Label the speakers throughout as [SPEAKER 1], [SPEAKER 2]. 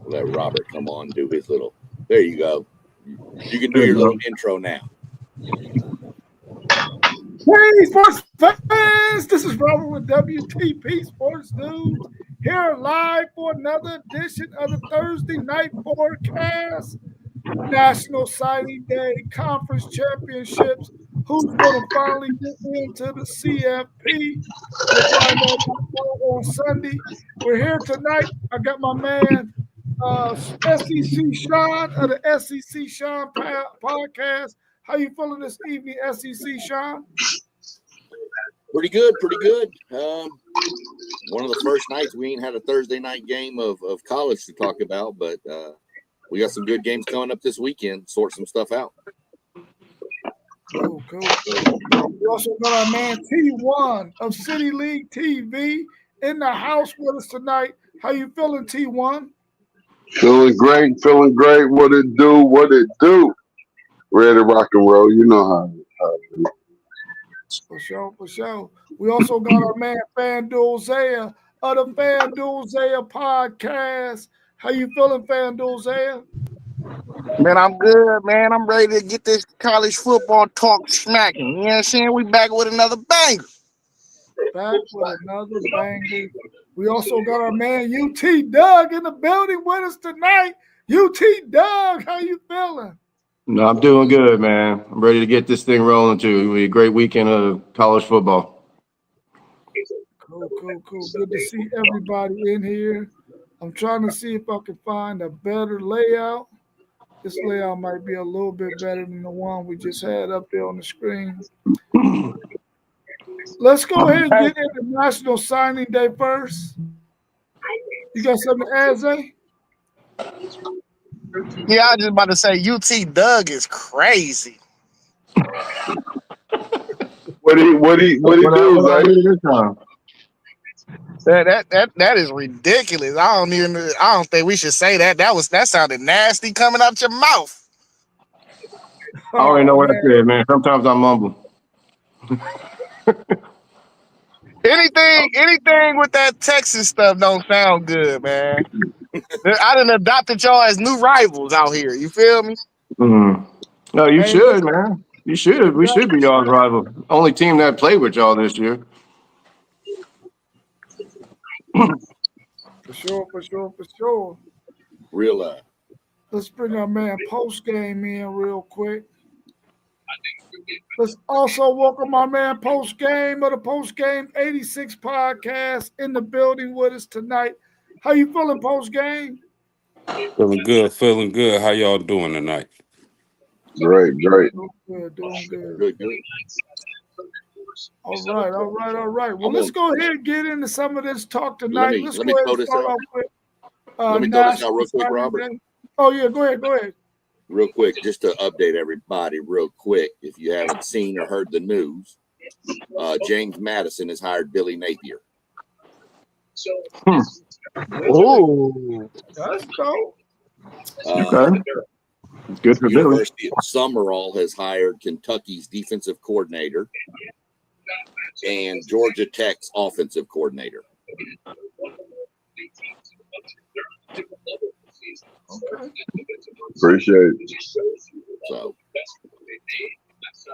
[SPEAKER 1] Let Robert come on and do his little. There you go. You can do your little intro now.
[SPEAKER 2] Hey, sports fans! This is Robert with WTP Sports News. Here live for another edition of the Thursday night forecast. National Signing Day, Conference Championships. Who's going to finally get into the CFP? We'll find out on Sunday. We're here tonight. I got my man SEC Sean of the SEC Sean podcast. How you feeling this evening, SEC Sean?
[SPEAKER 1] Pretty good, pretty good. One of the first nights we ain't had a Thursday night game of college to talk about, but we got some good games coming up this weekend. Sort some stuff out.
[SPEAKER 2] Cool. We also got our man T1 of City League TV in the house with us tonight. How you feeling, T1?
[SPEAKER 3] Feeling great. What it do? Ready to rock and roll. You know how it is.
[SPEAKER 2] For sure. We also got our man FanDuel Zaya of the FanDuel Zaya podcast. How you feeling, FanDuel Zaya?
[SPEAKER 4] Man, I'm good, man. I'm ready to get this college football talk smacking. You know what I'm saying? We back with another banger.
[SPEAKER 2] We also got our man UT Doug in the building with us tonight. UT Doug, how you feeling?
[SPEAKER 5] No, I'm doing good, man. I'm ready to get this thing rolling too. It'll be a great weekend of college football.
[SPEAKER 2] Cool. Good to see everybody in here. I'm trying to see if I can find a better layout. This layout might be a little bit better than the one we just had up there on the screen. Let's go ahead and get into National Signing Day first. You got something to add, Zay?
[SPEAKER 4] Yeah, I was just about to say UT Doug is crazy.
[SPEAKER 3] What he do, Zay?
[SPEAKER 4] That is ridiculous. I don't think we should say that. That sounded nasty coming out your mouth.
[SPEAKER 5] I already know what I said, man. Sometimes I mumble.
[SPEAKER 4] Anything with that Texas stuff don't sound good, man. I done adopted y'all as new rivals out here. You feel me?
[SPEAKER 5] No, you should, man. You should. We should be y'all's rival. Only team that played with y'all this year.
[SPEAKER 2] For sure.
[SPEAKER 1] Real life.
[SPEAKER 2] Let's bring our man Post Game in real quick. Let's also welcome our man Post Game of the Post Game 86 podcast in the building with us tonight. How you feeling, Post Game?
[SPEAKER 6] Feeling good. How y'all doing tonight?
[SPEAKER 3] Great.
[SPEAKER 2] Doing good. All right. Well, let's go ahead and get into some of this talk tonight. Let's go ahead and start off with
[SPEAKER 1] let me throw this out real quick, Robert.
[SPEAKER 2] Oh, yeah, go ahead.
[SPEAKER 1] Real quick, just to update everybody real quick, if you haven't seen or heard the news, James Madison has hired Billy Napier.
[SPEAKER 4] Oh,
[SPEAKER 2] that's dope.
[SPEAKER 5] Okay. It's good for Billy.
[SPEAKER 1] University of Summerall has hired Kentucky's defensive coordinator and Georgia Tech's offensive coordinator.
[SPEAKER 2] Okay.
[SPEAKER 3] Appreciate it.
[SPEAKER 1] So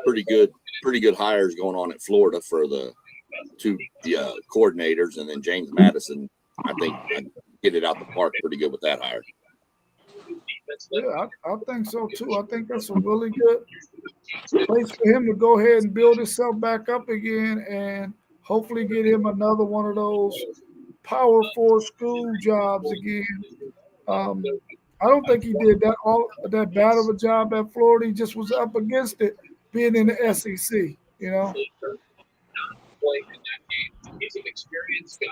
[SPEAKER 1] pretty good hires going on at Florida for the two coordinators, and then James Madison, I think, get it out the park pretty good with that hire.
[SPEAKER 2] Yeah, I think so too. I think that's a really good place for him to go ahead and build himself back up again, and hopefully get him another one of those Power 4 school jobs again. I don't think he did that bad of a job at Florida. He just was up against it, being in the SEC. You know.
[SPEAKER 7] He's an experienced guy.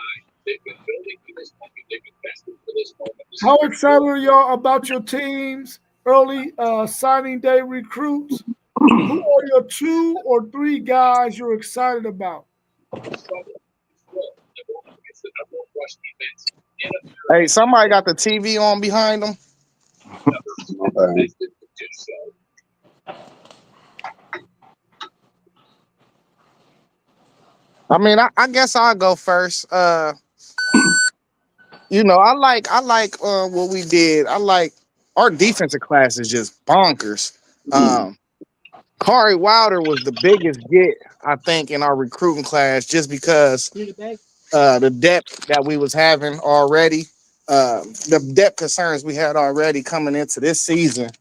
[SPEAKER 7] They've been building for this moment. They've invested for this moment.
[SPEAKER 2] How excited are y'all about your team's early signing day recruits? Who are your 2 or 3 guys you're excited about?
[SPEAKER 4] hey, somebody got the TV on behind them. I mean, I guess I'll go first. I like what we did. I like our defensive class is just bonkers. Um, Kari Wilder was the biggest get, I think, in our recruiting class just because the depth that we was having already, the depth concerns we had already coming into this season.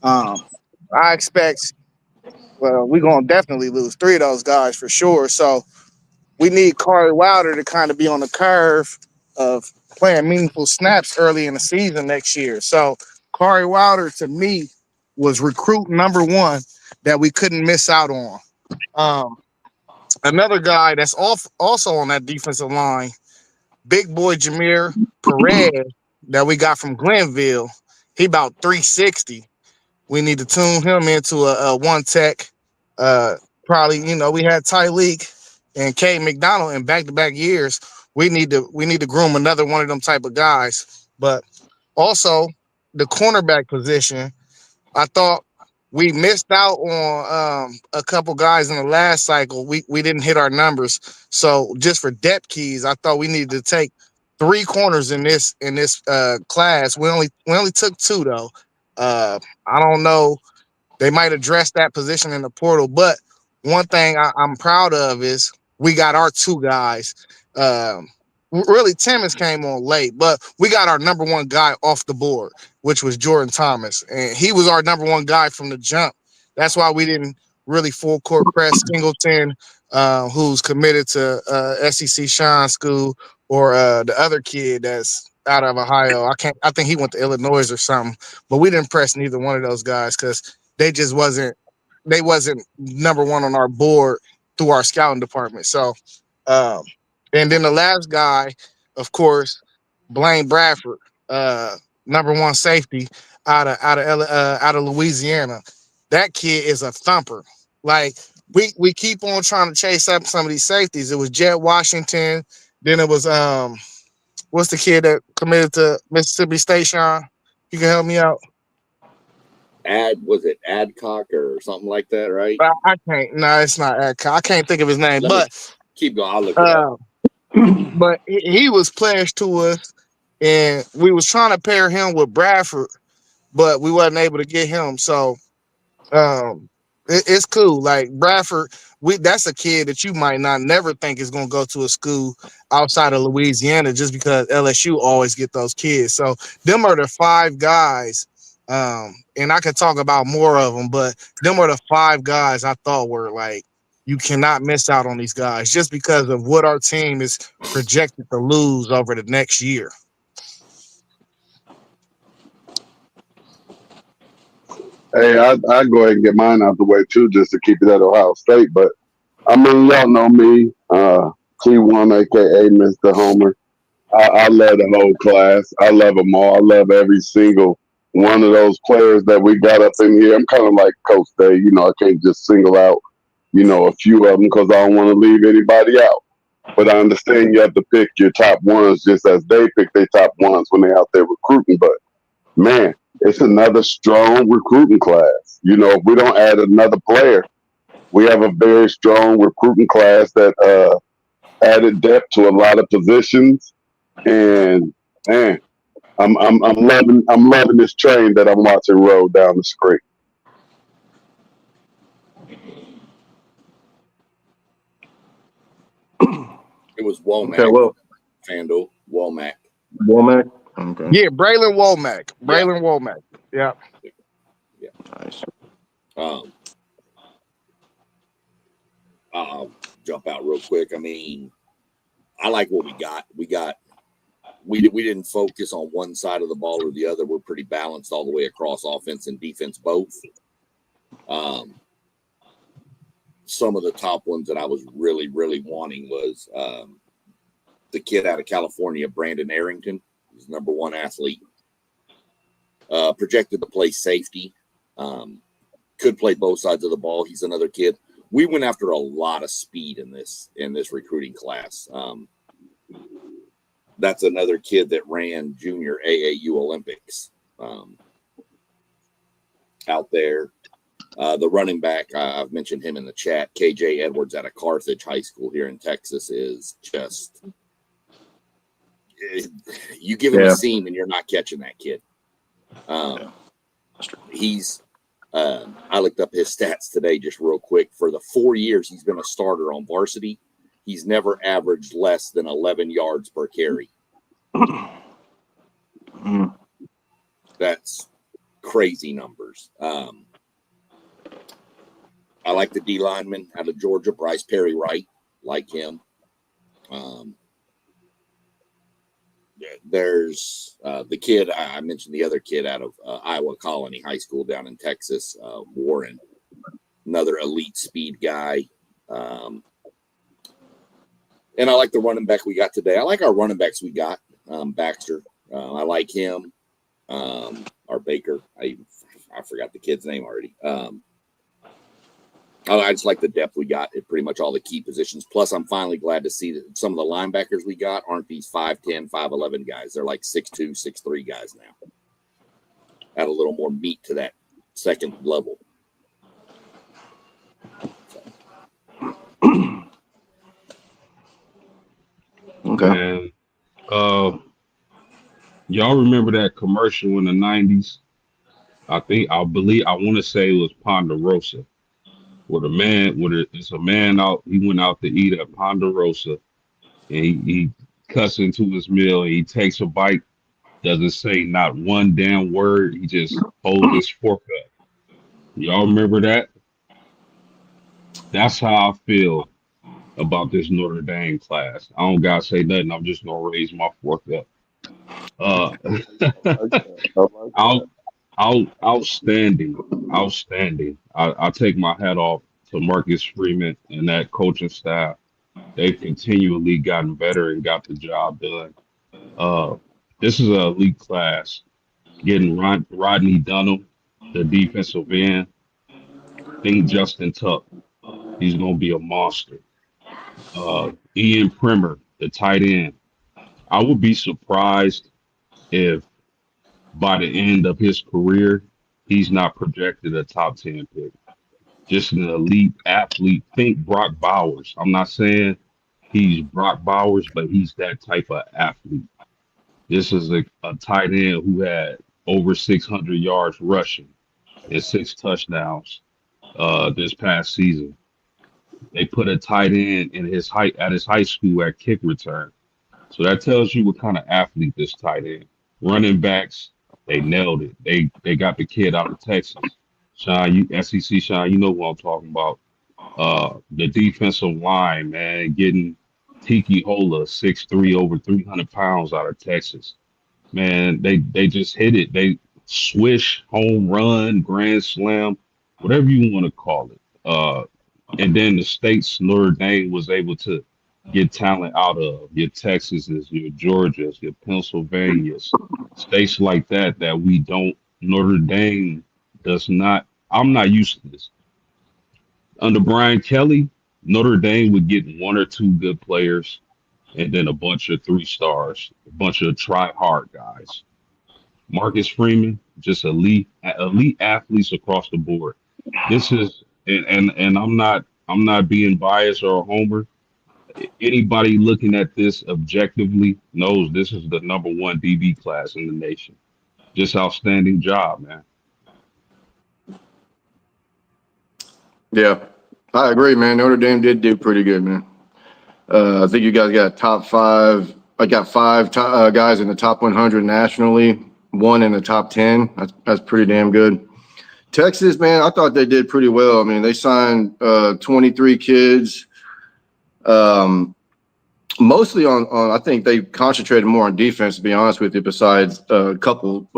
[SPEAKER 4] Um, I expect, well, we're gonna definitely lose three of those guys for sure. So we need Kari Wilder to kind of be on the curve of playing meaningful snaps early in the season next year. So Kari Wilder to me was recruit number one that we couldn't miss out on. Um, Another guy that's also on that defensive line, big boy Jameer Perez that we got from Glenville. He about 360. We need to tune him into a one tech. Uh, Probably, we had Tyleek and K McDonald in back-to-back years. We need to groom another one of them type of guys. But also the cornerback position, I thought we missed out on a couple guys in the last cycle. We didn't hit our numbers. So just for depth keys, I thought we needed to take three corners in this class. We only took two though. I don't know. They might address that position in the portal, but one thing I'm proud of is we got our two guys. Um, really, Timmons came on late, but we got our number one guy off the board, which was Jordan Thomas, and he was our number one guy from the jump. That's why we didn't really full court press Singleton, who's committed to SEC Sean School, or the other kid that's out of Ohio. I think he went to Illinois or something, but we didn't press neither one of those guys because they just wasn't number one on our board through our scouting department. So, um, and then the last guy, of course, Blaine Bradford, number one safety out of Louisiana. That kid is a thumper. Like we keep on trying to chase up some of these safeties. It was Jet Washington, then it was what's the kid that committed to Mississippi State, Sean? You can help me out.
[SPEAKER 1] Was it Adcock or something like that, right?
[SPEAKER 4] I can't. No, it's not Adcock. I can't think of his name.
[SPEAKER 1] Let me keep going. I'll look it up.
[SPEAKER 4] But he was pledged to us, and we was trying to pair him with Bradford, but we wasn't able to get him. So it's cool. Like Bradford, that's a kid that you might not never think is gonna go to a school outside of Louisiana just because LSU always get those kids. So them are the five guys. And I could talk about more of them, but them are the five guys I thought were like, you cannot miss out on these guys just because of what our team is projected to lose over the next year.
[SPEAKER 3] Hey, I go ahead and get mine out the way too, just to keep it at Ohio State. But I mean, y'all know me, T1, aka Mr. Homer. I love the whole class. I love them all. I love every single one of those players that we got up in here. I'm kind of like Coach Day. I can't just single out, a few of them because I don't want to leave anybody out. But I understand you have to pick your top ones just as they pick their top ones when they're out there recruiting. But man, it's another strong recruiting class. If we don't add another player, we have a very strong recruiting class that added depth to a lot of positions. And man, I'm loving this train that I'm watching roll down the street.
[SPEAKER 1] It was Womack.
[SPEAKER 5] Okay, well,
[SPEAKER 1] Fandle Womack.
[SPEAKER 5] Womack. Okay.
[SPEAKER 4] Yeah, Braylon Womack. Womack. Yeah.
[SPEAKER 1] Yeah.
[SPEAKER 5] Nice.
[SPEAKER 1] I'll jump out real quick. I mean, I like what we got. We didn't focus on one side of the ball or the other. We're pretty balanced all the way across offense and defense both. Some of the top ones that I was really, really wanting was the kid out of California, Brandon Arrington. He's number one athlete. Projected to play safety. Could play both sides of the ball. He's another kid. We went after a lot of speed in this recruiting class. That's another kid that ran junior AAU Olympics out there. The running back, I've mentioned him in the chat, KJ Edwards out of Carthage High School here in Texas, is just you give him a seam and you're not catching that kid. He's I looked up his stats today just real quick. For the 4 years he's been a starter on varsity, he's never averaged less than 11 yards per carry. That's crazy numbers. I like the D lineman out of Georgia, Bryce Perry Wright. Like him. There's the kid I mentioned, the other kid out of Iowa Colony High School down in Texas, Warren, another elite speed guy. And I like the running back we got today. I like our running backs we got. Baxter, I like him. Our Baker, I forgot the kid's name already. I just like the depth we got at pretty much all the key positions. Plus, I'm finally glad to see that some of the linebackers we got aren't these 5'10", 5'11" guys. They're like 6'2", 6'3" guys now. Add a little more meat to that second level.
[SPEAKER 6] Okay. And y'all remember that commercial in the 90s? I want to say it was Ponderosa. It's a man out. He went out to eat at Ponderosa, and he cuts into his meal. And he takes a bite, doesn't say not one damn word. He just holds his fork up. Y'all remember that? That's how I feel about this Notre Dame class. I don't gotta say nothing. I'm just gonna raise my fork up. Outstanding. I take my hat off to Marcus Freeman and that coaching staff. They've continually gotten better and got the job done. This is an elite class. Getting Rodney Dunham, the defensive end. Think Justin Tuck. He's going to be a monster. Ian Primer, the tight end. I would be surprised if by the end of his career, he's not projected a top 10 pick. Just an elite athlete. Think Brock Bowers. I'm not saying he's Brock Bowers, but he's that type of athlete. This is a tight end who had over 600 yards rushing and 6 touchdowns this past season. They put a tight end at his high school at kick return. So that tells you what kind of athlete this tight end. Running backs, they nailed it. They got the kid out of Texas. Sean, SEC Sean, you know what I'm talking about. The defensive line, man, getting Tiki Hola, 6'3", over 300 pounds out of Texas. Man, they just hit it. They swish, home run, grand slam, whatever you want to call it. And then the states Notre Dame was able to get talent out of, your Texases, your Georgias, your Pennsylvanias, states like that we don't, Notre Dame does not. I'm not used to this. Under Brian Kelly, Notre Dame would get 1 or 2 good players and then a bunch of 3 stars, a bunch of try-hard guys. Marcus Freeman, just elite athletes across the board. This is, and I'm not being biased or a homer. Anybody looking at this objectively knows this is the number 1 DB class in the nation. Just outstanding job, man.
[SPEAKER 5] Yeah, I agree, man. Notre Dame did do pretty good, man. I think you guys got top 5. I got 5 guys in the top 100 nationally, 1 in the top 10. That's pretty damn good. Texas, man, I thought they did pretty well. I mean, they signed 23 kids. Mostly on I think they concentrated more on defense, to be honest with you, besides a couple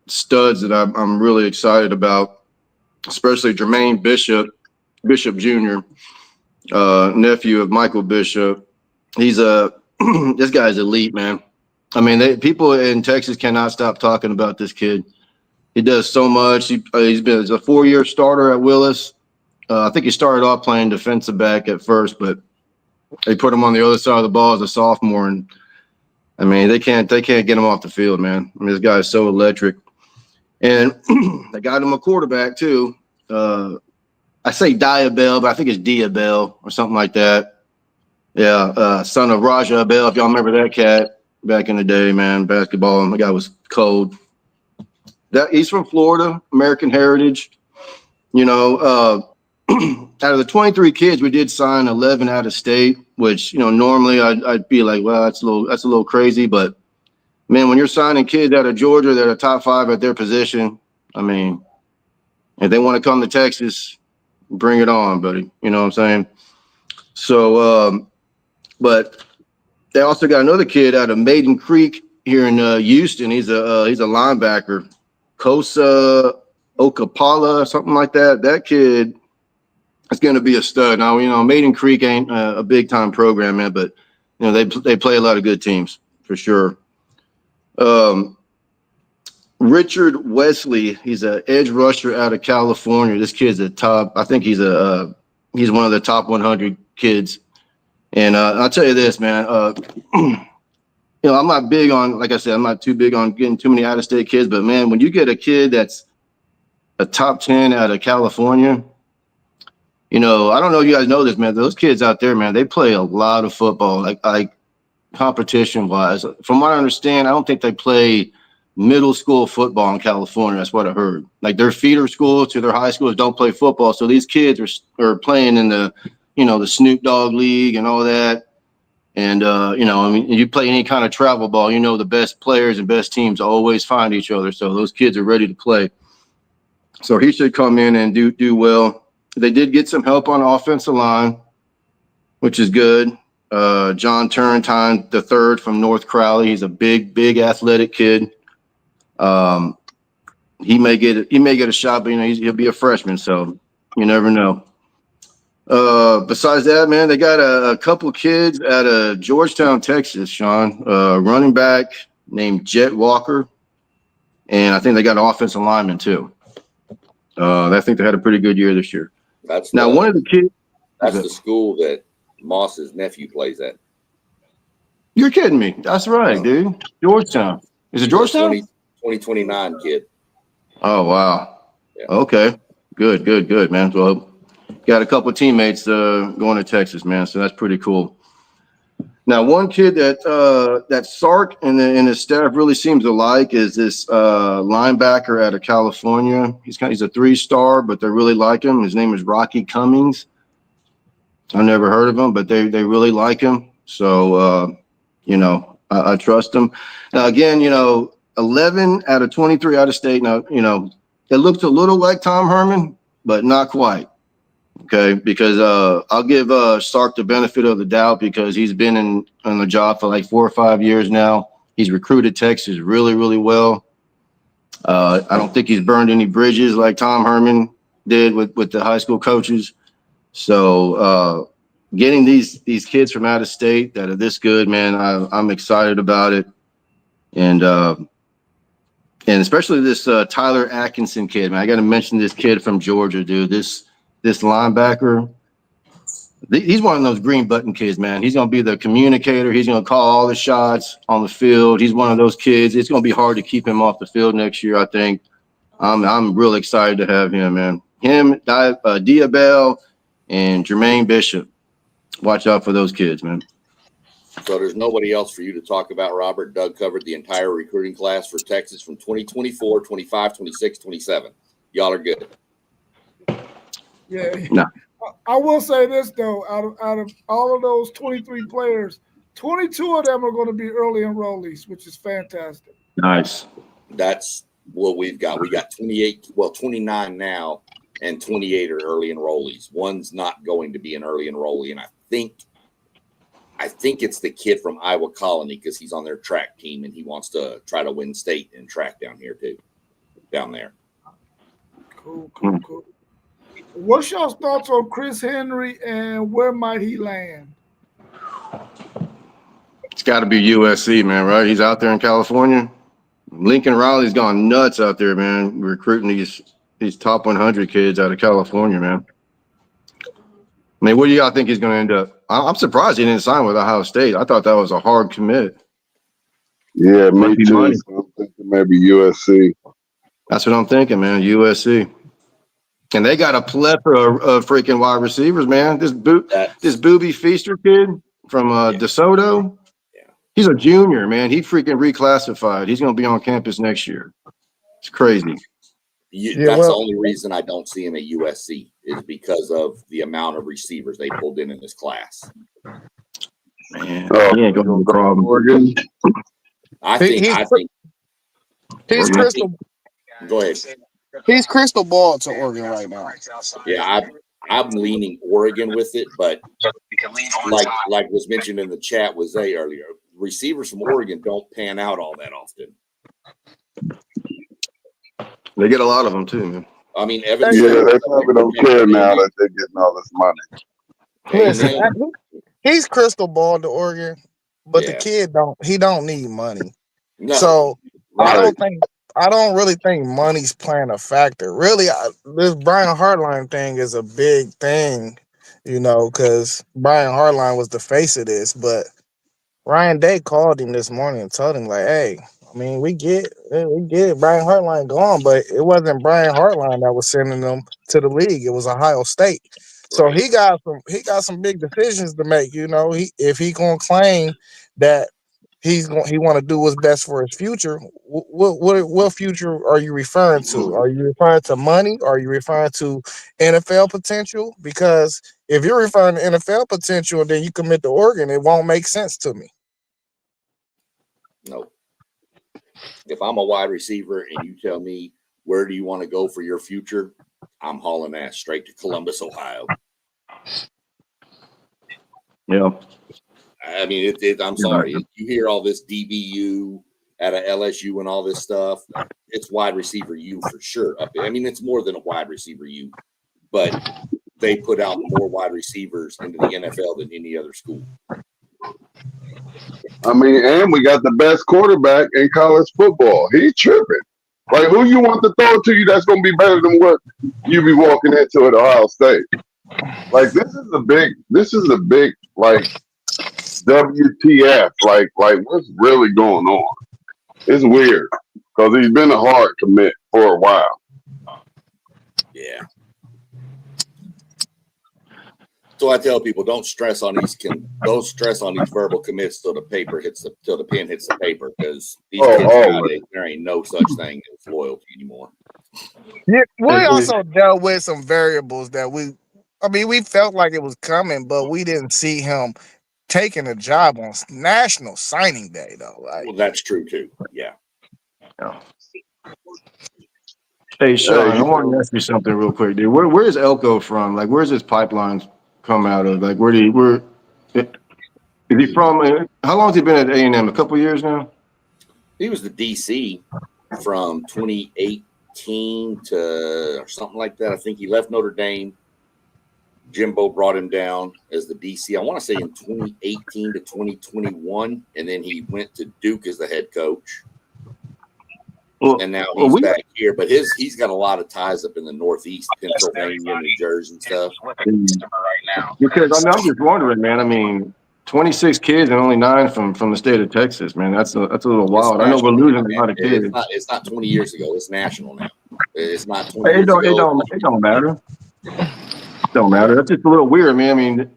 [SPEAKER 5] studs that I'm really excited about, especially Jermaine Bishop Jr., nephew of Michael Bishop. He's this guy's elite, man. I mean, people in Texas cannot stop talking about this kid. He does so much. He's been a 4-year starter at Willis. I think he started off playing defensive back at first, but they put him on the other side of the ball as a sophomore, and I mean they can't get him off the field, man. I mean, this guy is so electric, and they got him a quarterback too. I say Diabell, but I think it's Diabell or something like that. Yeah, son of Raja Bell, if y'all remember that cat back in the day, man, basketball. The guy was cold. He's from Florida, American heritage. You know, out of the 23 kids, we did sign 11 out of state, which, you know, normally I'd be like, well, that's a little crazy. But man, when you're signing kids out of Georgia that are top 5 at their position, I mean, if they want to come to Texas, bring it on, buddy. You know what I'm saying? So, but they also got another kid out of Maiden Creek here in Houston. He's a linebacker, Kosa Okapala, something like that. That kid is going to be a stud. Now, you know, Maiden Creek ain't a big time program, man, but you know they play a lot of good teams for sure. Richard Wesley, he's an edge rusher out of California. This kid's a top. I think he's one of the top 100 kids. And I'll tell you this, man. You know, I'm not big on, like I said, I'm not too big on getting too many out-of-state kids. But man, when you get a kid that's a top 10 out of California, you know, I don't know if you guys know this, man. Those kids out there, man, they play a lot of football, like competition-wise. From what I understand, I don't think they play middle school football in California. That's what I heard. Like their feeder schools to their high schools don't play football. So these kids are playing in the, you know, the Snoop Dogg League and all that. And, you know, I mean, you play any kind of travel ball, you know, the best players and best teams always find each other. So those kids are ready to play. So he should come in and do well. They did get some help on offensive line, which is good. John Turrentine III from North Crowley. He's a big athletic kid. He may get a shot, but you know, he'll be a freshman. So you never know. Besides that, man, they got a couple kids out of Georgetown, Texas, Sean, running back named Jet Walker. And I think they got an offensive lineman too. I think they had a pretty good year this year. One of the kids.
[SPEAKER 1] That's the school that Moss's nephew plays at.
[SPEAKER 5] You're kidding me. That's right, dude. Georgetown. Is it Georgetown?
[SPEAKER 1] 2029 kid.
[SPEAKER 5] Oh, wow.
[SPEAKER 1] Yeah.
[SPEAKER 5] Okay. Good, man. Well, got a couple of teammates going to Texas, man. So that's pretty cool. Now, one kid that Sark and his staff really seems to like is this linebacker out of California. He's a 3-star, but they really like him. His name is Rocky Cummings. I've never heard of him, but they really like him. So, you know, I trust him. Now, again, you know, 11 out of 23 out of state. Now, you know, it looks a little like Tom Herman, but not quite. Okay, because I'll give Sark the benefit of the doubt because he's been on the job for like 4 or 5 years now. He's recruited Texas really well. I don't think he's burned any bridges like Tom Herman did with the high school coaches. So getting these kids from out of state that are this good, man, I'm excited about it. And especially this Tyler Atkinson kid, man. I got to mention this kid from Georgia, dude. This linebacker, he's one of those green button kids, man. He's going to be the communicator. He's going to call all the shots on the field. He's one of those kids. It's going to be hard to keep him off the field next year, I think. I'm really excited to have him, man. Him, Diabell, and Jermaine Bishop. Watch out for those kids, man.
[SPEAKER 1] So there's nobody else for you to talk about, Robert. Doug covered the entire recruiting class for Texas from 2024, 25, 26, 27. Y'all are good.
[SPEAKER 2] Yeah.
[SPEAKER 5] No.
[SPEAKER 2] I will say this though, out of all of those 23 players, 22 of them are going to be early enrollees, which is fantastic.
[SPEAKER 5] Nice.
[SPEAKER 1] That's what we've got. We got 29 now, and 28 are early enrollees. One's not going to be an early enrollee, and I think it's the kid from Iowa Colony because he's on their track team and he wants to try to win state in track down here too, down there.
[SPEAKER 2] Cool. What's y'all's thoughts on Chris Henry and where might he land?
[SPEAKER 5] It's got to be USC, man, right? He's out there in California. Lincoln Riley's gone nuts out there, man, recruiting these top 100 kids out of California, man. I mean, what do y'all think he's going to end up? I'm surprised he didn't sign with Ohio State. I thought that was a hard commit.
[SPEAKER 3] Yeah, me
[SPEAKER 5] Might be
[SPEAKER 3] too.
[SPEAKER 5] money.
[SPEAKER 3] So I'm thinking maybe USC.
[SPEAKER 5] That's what I'm thinking, man, USC. And they got a plethora of freaking wide receivers, man. This Booby Feaster kid from DeSoto, he's a junior, man. He freaking reclassified. He's going to be on campus next year. It's crazy.
[SPEAKER 1] That's the only reason I don't see him at USC is because of the amount of receivers they pulled in this class.
[SPEAKER 5] Man, he ain't going to problem.
[SPEAKER 3] Oregon.
[SPEAKER 1] I think
[SPEAKER 4] he's crystal.
[SPEAKER 1] Go ahead.
[SPEAKER 4] He's crystal ball to Oregon right now.
[SPEAKER 1] Yeah, I'm leaning Oregon with it, but like was mentioned in the chat with Zay earlier, receivers from Oregon don't pan out all that often.
[SPEAKER 5] They get a lot of them too, man.
[SPEAKER 1] I mean, Evan.
[SPEAKER 3] Yeah, they probably don't care now that they're getting all this money.
[SPEAKER 4] Listen, he's crystal ball to Oregon, but the kid don't need money.
[SPEAKER 1] No.
[SPEAKER 4] So I don't really think money's playing a factor. Really, this Brian Hartline thing is a big thing, because Brian Hartline was the face of this. But Ryan Day called him this morning and told him, like, hey, I mean, we get it. Brian Hartline gone, but it wasn't Brian Hartline that was sending them to the league. It was Ohio State. So he got some big decisions to make. If he gonna claim that he want to do what's best for his future, what future are you referring to? Are you referring to money? Are you referring to NFL potential? Because if you're referring to NFL potential and then you commit to Oregon, it won't make sense to me.
[SPEAKER 1] No. If I'm a wide receiver and you tell me where do you want to go for your future, I'm hauling ass straight to Columbus, Ohio.
[SPEAKER 5] Yeah.
[SPEAKER 1] I mean, I'm sorry. You hear all this DBU out of LSU and all this stuff. It's wide receiver U for sure. I mean, it's more than a wide receiver U, but they put out more wide receivers into the NFL than any other school.
[SPEAKER 3] I mean, and we got the best quarterback in college football. He's tripping. Like, who you want to throw it to you that's going to be better than what you be walking into at Ohio State? Like, this is a big, like, WTF. Like, what's really going on? It's weird because he's been a hard commit for a while.
[SPEAKER 1] Yeah. So I tell people, don't stress on these verbal commits till the pen hits the paper, because these kids nowadays, there ain't no such thing as loyalty anymore.
[SPEAKER 4] Yeah, we also dealt with some variables that we felt like it was coming, but we didn't see him taking a job on National Signing Day, though. Like,
[SPEAKER 1] well, that's true too. Yeah.
[SPEAKER 5] Hey, Sean, I want to ask you something real quick, dude. Where is Elko from? Like, where's his pipelines come out of? Like, is he from? How long has he been at A&M? A couple years now.
[SPEAKER 1] He was the DC from 2018 to or something like that. I think he left Notre Dame. Jimbo brought him down as the DC. I want to say in 2018 to 2021, and then he went to Duke as the head coach. And now he's back here, but he's got a lot of ties up in the Northeast, Pennsylvania, New Jersey and stuff.
[SPEAKER 5] Because I'm just wondering, man. I mean, 26 kids and only 9 from the state of Texas, man. That's a little wild. I know we're losing a lot of kids.
[SPEAKER 1] It's not 20 years ago. It's national now. It's not 20 years ago.
[SPEAKER 5] It don't matter. It don't matter. That's just a little weird, man. I mean,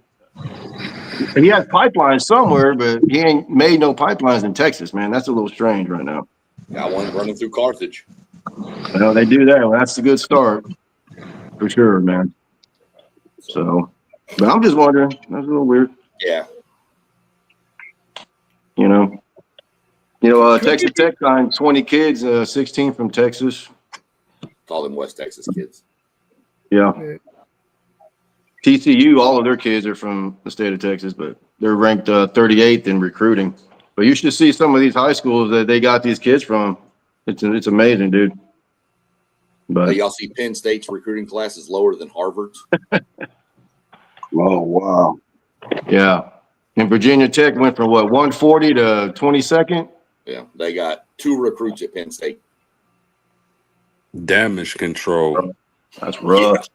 [SPEAKER 5] he has pipelines somewhere, but he ain't made no pipelines in Texas, man. That's a little strange right now.
[SPEAKER 1] Got one running through Carthage.
[SPEAKER 5] Well, they do that. Well, that's a good start for sure, man. So, but I'm just wondering. That's a little weird.
[SPEAKER 1] Yeah.
[SPEAKER 5] Texas Tech signed 20 kids, 16 from Texas.
[SPEAKER 1] Call them West Texas kids.
[SPEAKER 5] Yeah. TCU, all of their kids are from the state of Texas, but they're ranked 38th in recruiting. But you should see some of these high schools that they got these kids from. It's amazing, dude. But
[SPEAKER 1] y'all see Penn State's recruiting class is lower than Harvard's.
[SPEAKER 3] Oh, wow.
[SPEAKER 5] Yeah. And Virginia Tech went from 140 to 22nd?
[SPEAKER 1] Yeah, they got 2 recruits at Penn State.
[SPEAKER 6] Damage control.
[SPEAKER 5] That's rough.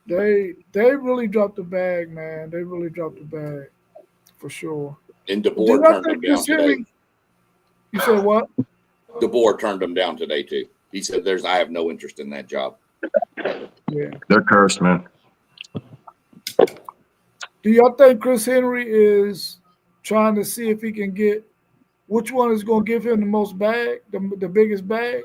[SPEAKER 2] They really dropped the bag, man. They really dropped the bag for sure.
[SPEAKER 1] And DeBoer turned them down today.
[SPEAKER 2] You said what?
[SPEAKER 1] DeBoer turned them down today too. He said, I have no interest in that job.
[SPEAKER 2] Yeah.
[SPEAKER 5] They're cursed, man.
[SPEAKER 2] Do y'all think Chris Henry is trying to see if he can get which one is going to give him the most bag, the biggest bag?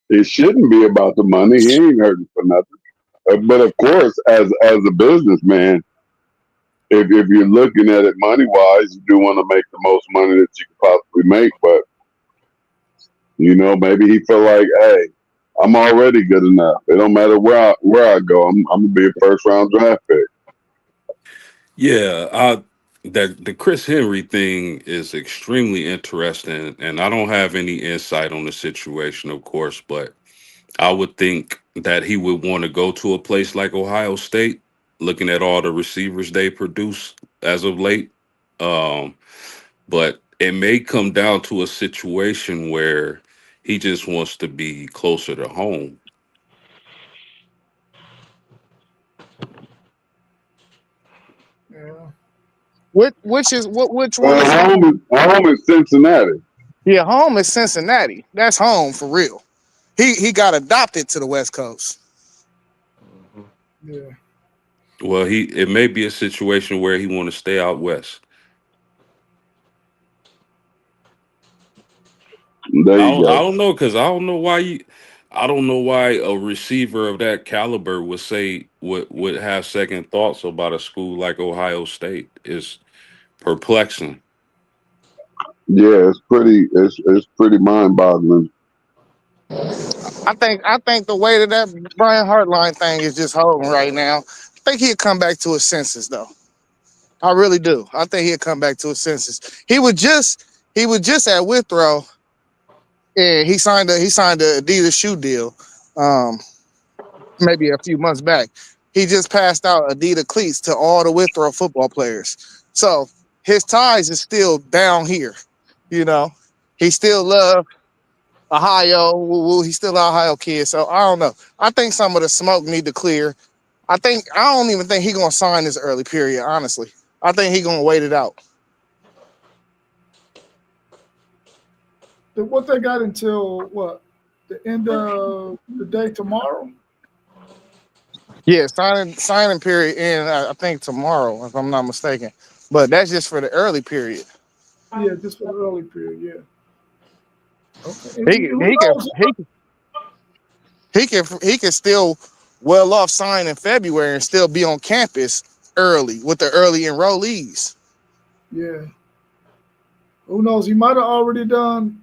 [SPEAKER 3] It shouldn't be about the money. He ain't hurting for nothing. But of course, as a businessman, if you're looking at it money wise, you do want to make the most money that you could possibly make. But maybe he feel like, hey, I'm already good enough. It don't matter where I go. I'm gonna be a first round draft pick.
[SPEAKER 6] Yeah, that the Chris Henry thing is extremely interesting, and I don't have any insight on the situation, of course, but I would think that he would want to go to a place like Ohio State, looking at all the receivers they produce as of late. Um, but it may come down to a situation where he just wants to be closer to home.
[SPEAKER 2] Yeah.
[SPEAKER 4] Which one is
[SPEAKER 3] Well,
[SPEAKER 4] home?
[SPEAKER 3] home is Cincinnati.
[SPEAKER 4] Yeah, home is Cincinnati. That's home for real. He got adopted to the West Coast.
[SPEAKER 2] Yeah.
[SPEAKER 6] Well, it may be a situation where he want to stay out west.
[SPEAKER 3] There you
[SPEAKER 6] I
[SPEAKER 3] go.
[SPEAKER 6] don't know, because I don't know why a receiver of that caliber would have second thoughts about a school like Ohio State. Is perplexing.
[SPEAKER 3] Yeah, it's pretty mind boggling.
[SPEAKER 4] I think the way that Brian Hartline thing is just holding right now, I think he'll come back to his senses though. I really do. I think he'll come back to his senses. He was just at Withrow, and he signed a Adidas shoe deal, maybe a few months back. He just passed out Adidas cleats to all the Withrow football players. So his ties is still down here. He still love Ohio. He's still an Ohio kid. So I don't know. I think some of the smoke need to clear. I don't even think he's gonna sign this early period, honestly. I think he's gonna wait it out.
[SPEAKER 2] What they got until what? The end of the day tomorrow?
[SPEAKER 4] Yeah, signing period in I think tomorrow, if I'm not mistaken. But that's just for the early period.
[SPEAKER 2] Yeah, just for the early period, yeah. Okay.
[SPEAKER 4] He can still well off sign in February and still be on campus early with the early enrollees.
[SPEAKER 2] Yeah. Who knows? He might have already done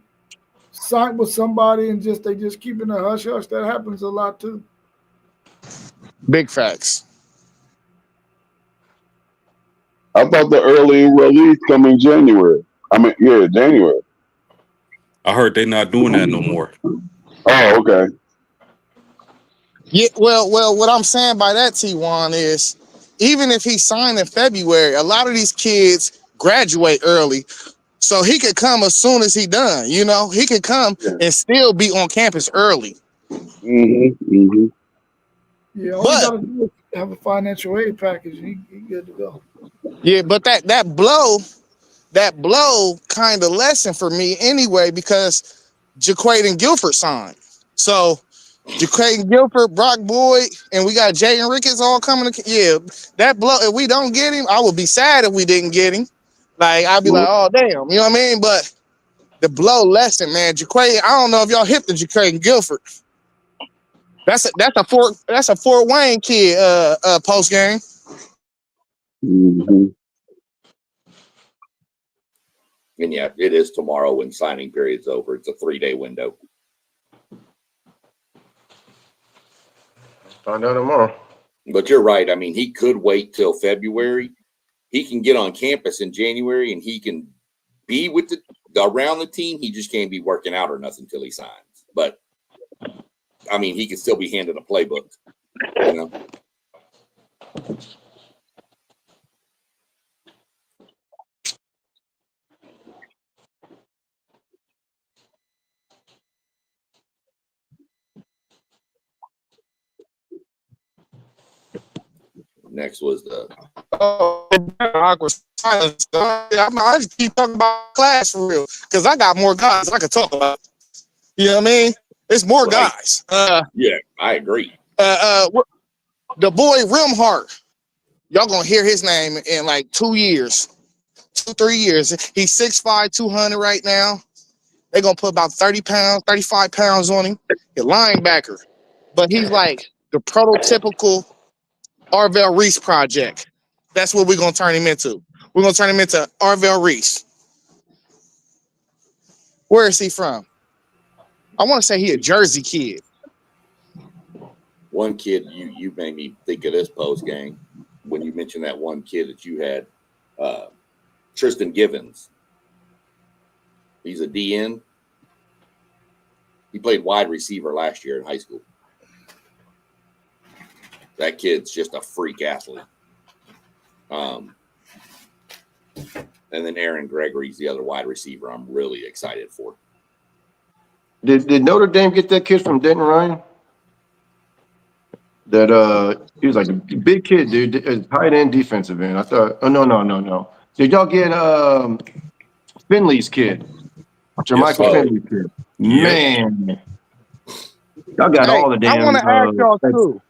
[SPEAKER 2] signed with somebody and they just keeping a hush hush. That happens a lot too.
[SPEAKER 4] Big facts.
[SPEAKER 3] I thought the early release come in January. January.
[SPEAKER 6] I heard they're not doing that no more.
[SPEAKER 3] Oh, okay.
[SPEAKER 4] Yeah, well, what I'm saying by that, T1, is even if he signed in February, a lot of these kids graduate early. So he could come as soon as he done, he could come and still be on campus early.
[SPEAKER 3] Mm-hmm.
[SPEAKER 2] Yeah, all you gotta do is have a financial aid package and he good to go.
[SPEAKER 4] Yeah, but that blow kind of lesson for me anyway, because Jaquaden Gilford signed. So Jaquaden Gilford, Brock Boyd, and we got Jaden Ricketts all coming to. Yeah, that blow. If we don't get him, I would be sad if we didn't get him. Like I'd be like, oh damn, you know what I mean? But the blow lesson, man, Jaquaden. I don't know if y'all hip to Jaquaden Gilford. That's a Fort Wayne kid. Post game.
[SPEAKER 3] Mm-hmm.
[SPEAKER 1] And yeah, it is tomorrow when signing period's over. It's a 3-day window.
[SPEAKER 5] Find out tomorrow.
[SPEAKER 1] But you're right. I mean, he could wait till February. He can get on campus in January and he can be with around the team. He just can't be working out or nothing until he signs. But I mean, he can still be handed a playbook. Next was the
[SPEAKER 4] awkward silence. I just keep talking about class for real, because I got more guys I could talk about. You know what I mean? It's more
[SPEAKER 1] Right.
[SPEAKER 4] guys.
[SPEAKER 1] Yeah, I agree.
[SPEAKER 4] The boy Rimhart. Y'all gonna hear his name in like 2 years, 3 years. He's 6'5", 200 right now. They're gonna put about 30 pounds, 35 pounds on him. He's a linebacker. But he's like the prototypical Arvell Reese project. That's what we're gonna turn him into. We're gonna turn him into Arvell Reese. Where is he from? I want to say he a Jersey kid.
[SPEAKER 1] One kid, you made me think of this post game when you mentioned that one kid that you had, Tristan Givens. He's a DN. He played wide receiver last year in high school. That kid's just a freak athlete. And then Aaron Gregory's the other wide receiver I'm really excited for.
[SPEAKER 5] Did Notre Dame get that kid from Denton Ryan? That he was like a big kid, dude. Tight end, defensive end. I thought. Oh no. Did y'all get Finley's kid? Jermichael
[SPEAKER 1] sir.
[SPEAKER 5] Finley's kid.
[SPEAKER 6] Yeah.
[SPEAKER 5] Man, y'all got all the damn.
[SPEAKER 4] I want to ask y'all too.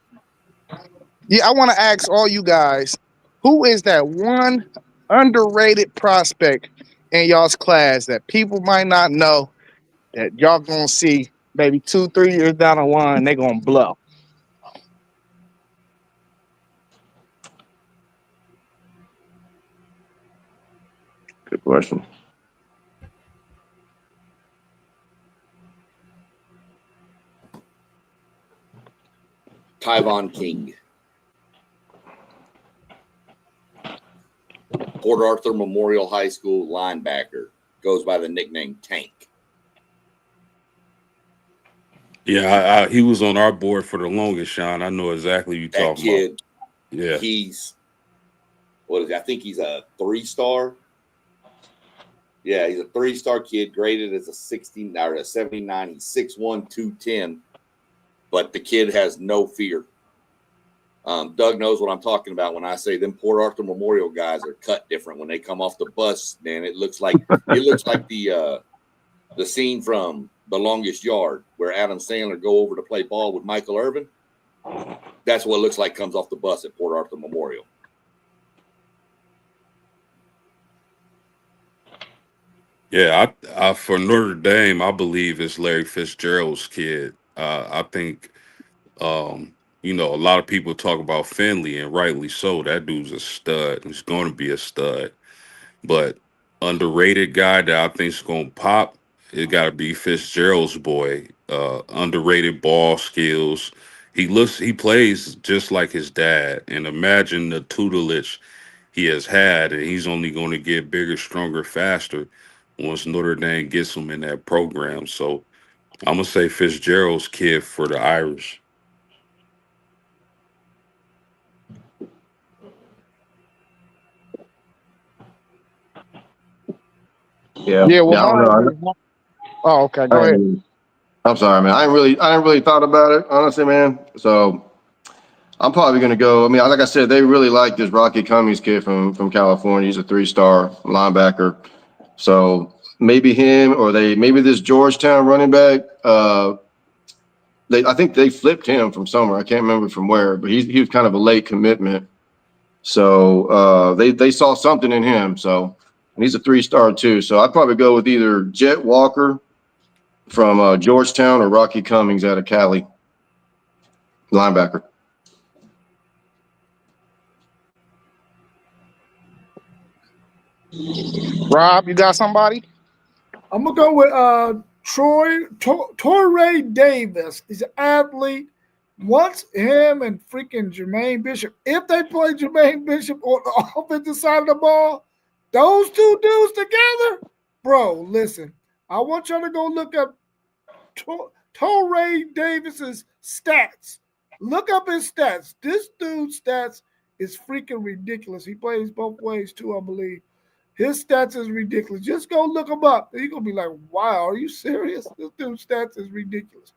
[SPEAKER 4] Yeah, I want to ask all you guys, who is that one underrated prospect in y'all's class that people might not know that y'all gonna see maybe 2-3 years down the line they gonna blow?
[SPEAKER 5] Good question.
[SPEAKER 1] Tyvon King. Port Arthur Memorial High School linebacker. Goes by the nickname Tank.
[SPEAKER 6] Yeah, he was on our board for the longest, Sean. I know exactly what you're
[SPEAKER 1] That
[SPEAKER 6] talking
[SPEAKER 1] kid,
[SPEAKER 6] about. Yeah.
[SPEAKER 1] he's, what is it? I think he's a 3-star. Yeah, he's a 3-star kid, graded as a 16 or a 79. He's 6'1", 210. But the kid has no fear. Doug knows what I'm talking about when I say them Port Arthur Memorial guys are cut different when they come off the bus. Man, it looks like the scene from The Longest Yard where Adam Sandler go over to play ball with Michael Irvin. That's what it looks like comes off the bus at Port Arthur Memorial.
[SPEAKER 6] Yeah, I for Notre Dame, I believe it's Larry Fitzgerald's kid. I think, a lot of people talk about Finley, and rightly so. That dude's a stud. He's going to be a stud. But underrated guy that I think is going to pop, it got to be Fitzgerald's boy. Underrated ball skills. He plays just like his dad. And imagine the tutelage he has had, and he's only going to get bigger, stronger, faster once Notre Dame gets him in that program. So I'm going to say Fitzgerald's kid for the Irish.
[SPEAKER 5] Yeah.
[SPEAKER 4] Yeah, well,
[SPEAKER 5] I don't know.
[SPEAKER 4] oh, okay, go ahead.
[SPEAKER 5] I'm sorry, man. I didn't really thought about it, honestly, man. So I'm probably gonna go. I mean, like I said, they really like this Rocky Cummings kid from California. He's a 3-star linebacker. So maybe him, or maybe this Georgetown running back. I think they flipped him from somewhere. I can't remember from where, but he was kind of a late commitment. So they saw something in him. So, and he's a 3-star too. So I'd probably go with either Jet Walker from Georgetown or Rocky Cummings out of Cali, linebacker.
[SPEAKER 4] Rob, you got somebody?
[SPEAKER 2] I'm gonna go with Torrey Davis. He's an athlete. Once him and freaking Jermaine Bishop, if they play Jermaine Bishop on the offensive side of the ball, those two dudes together, bro, listen, I want y'all to go look up Torrey Davis's stats. Look up his stats. This dude's stats is freaking ridiculous. He plays both ways too, I believe. His stats is ridiculous. Just go look him up. You're going to be like, wow, are you serious? This dude's stats is ridiculous.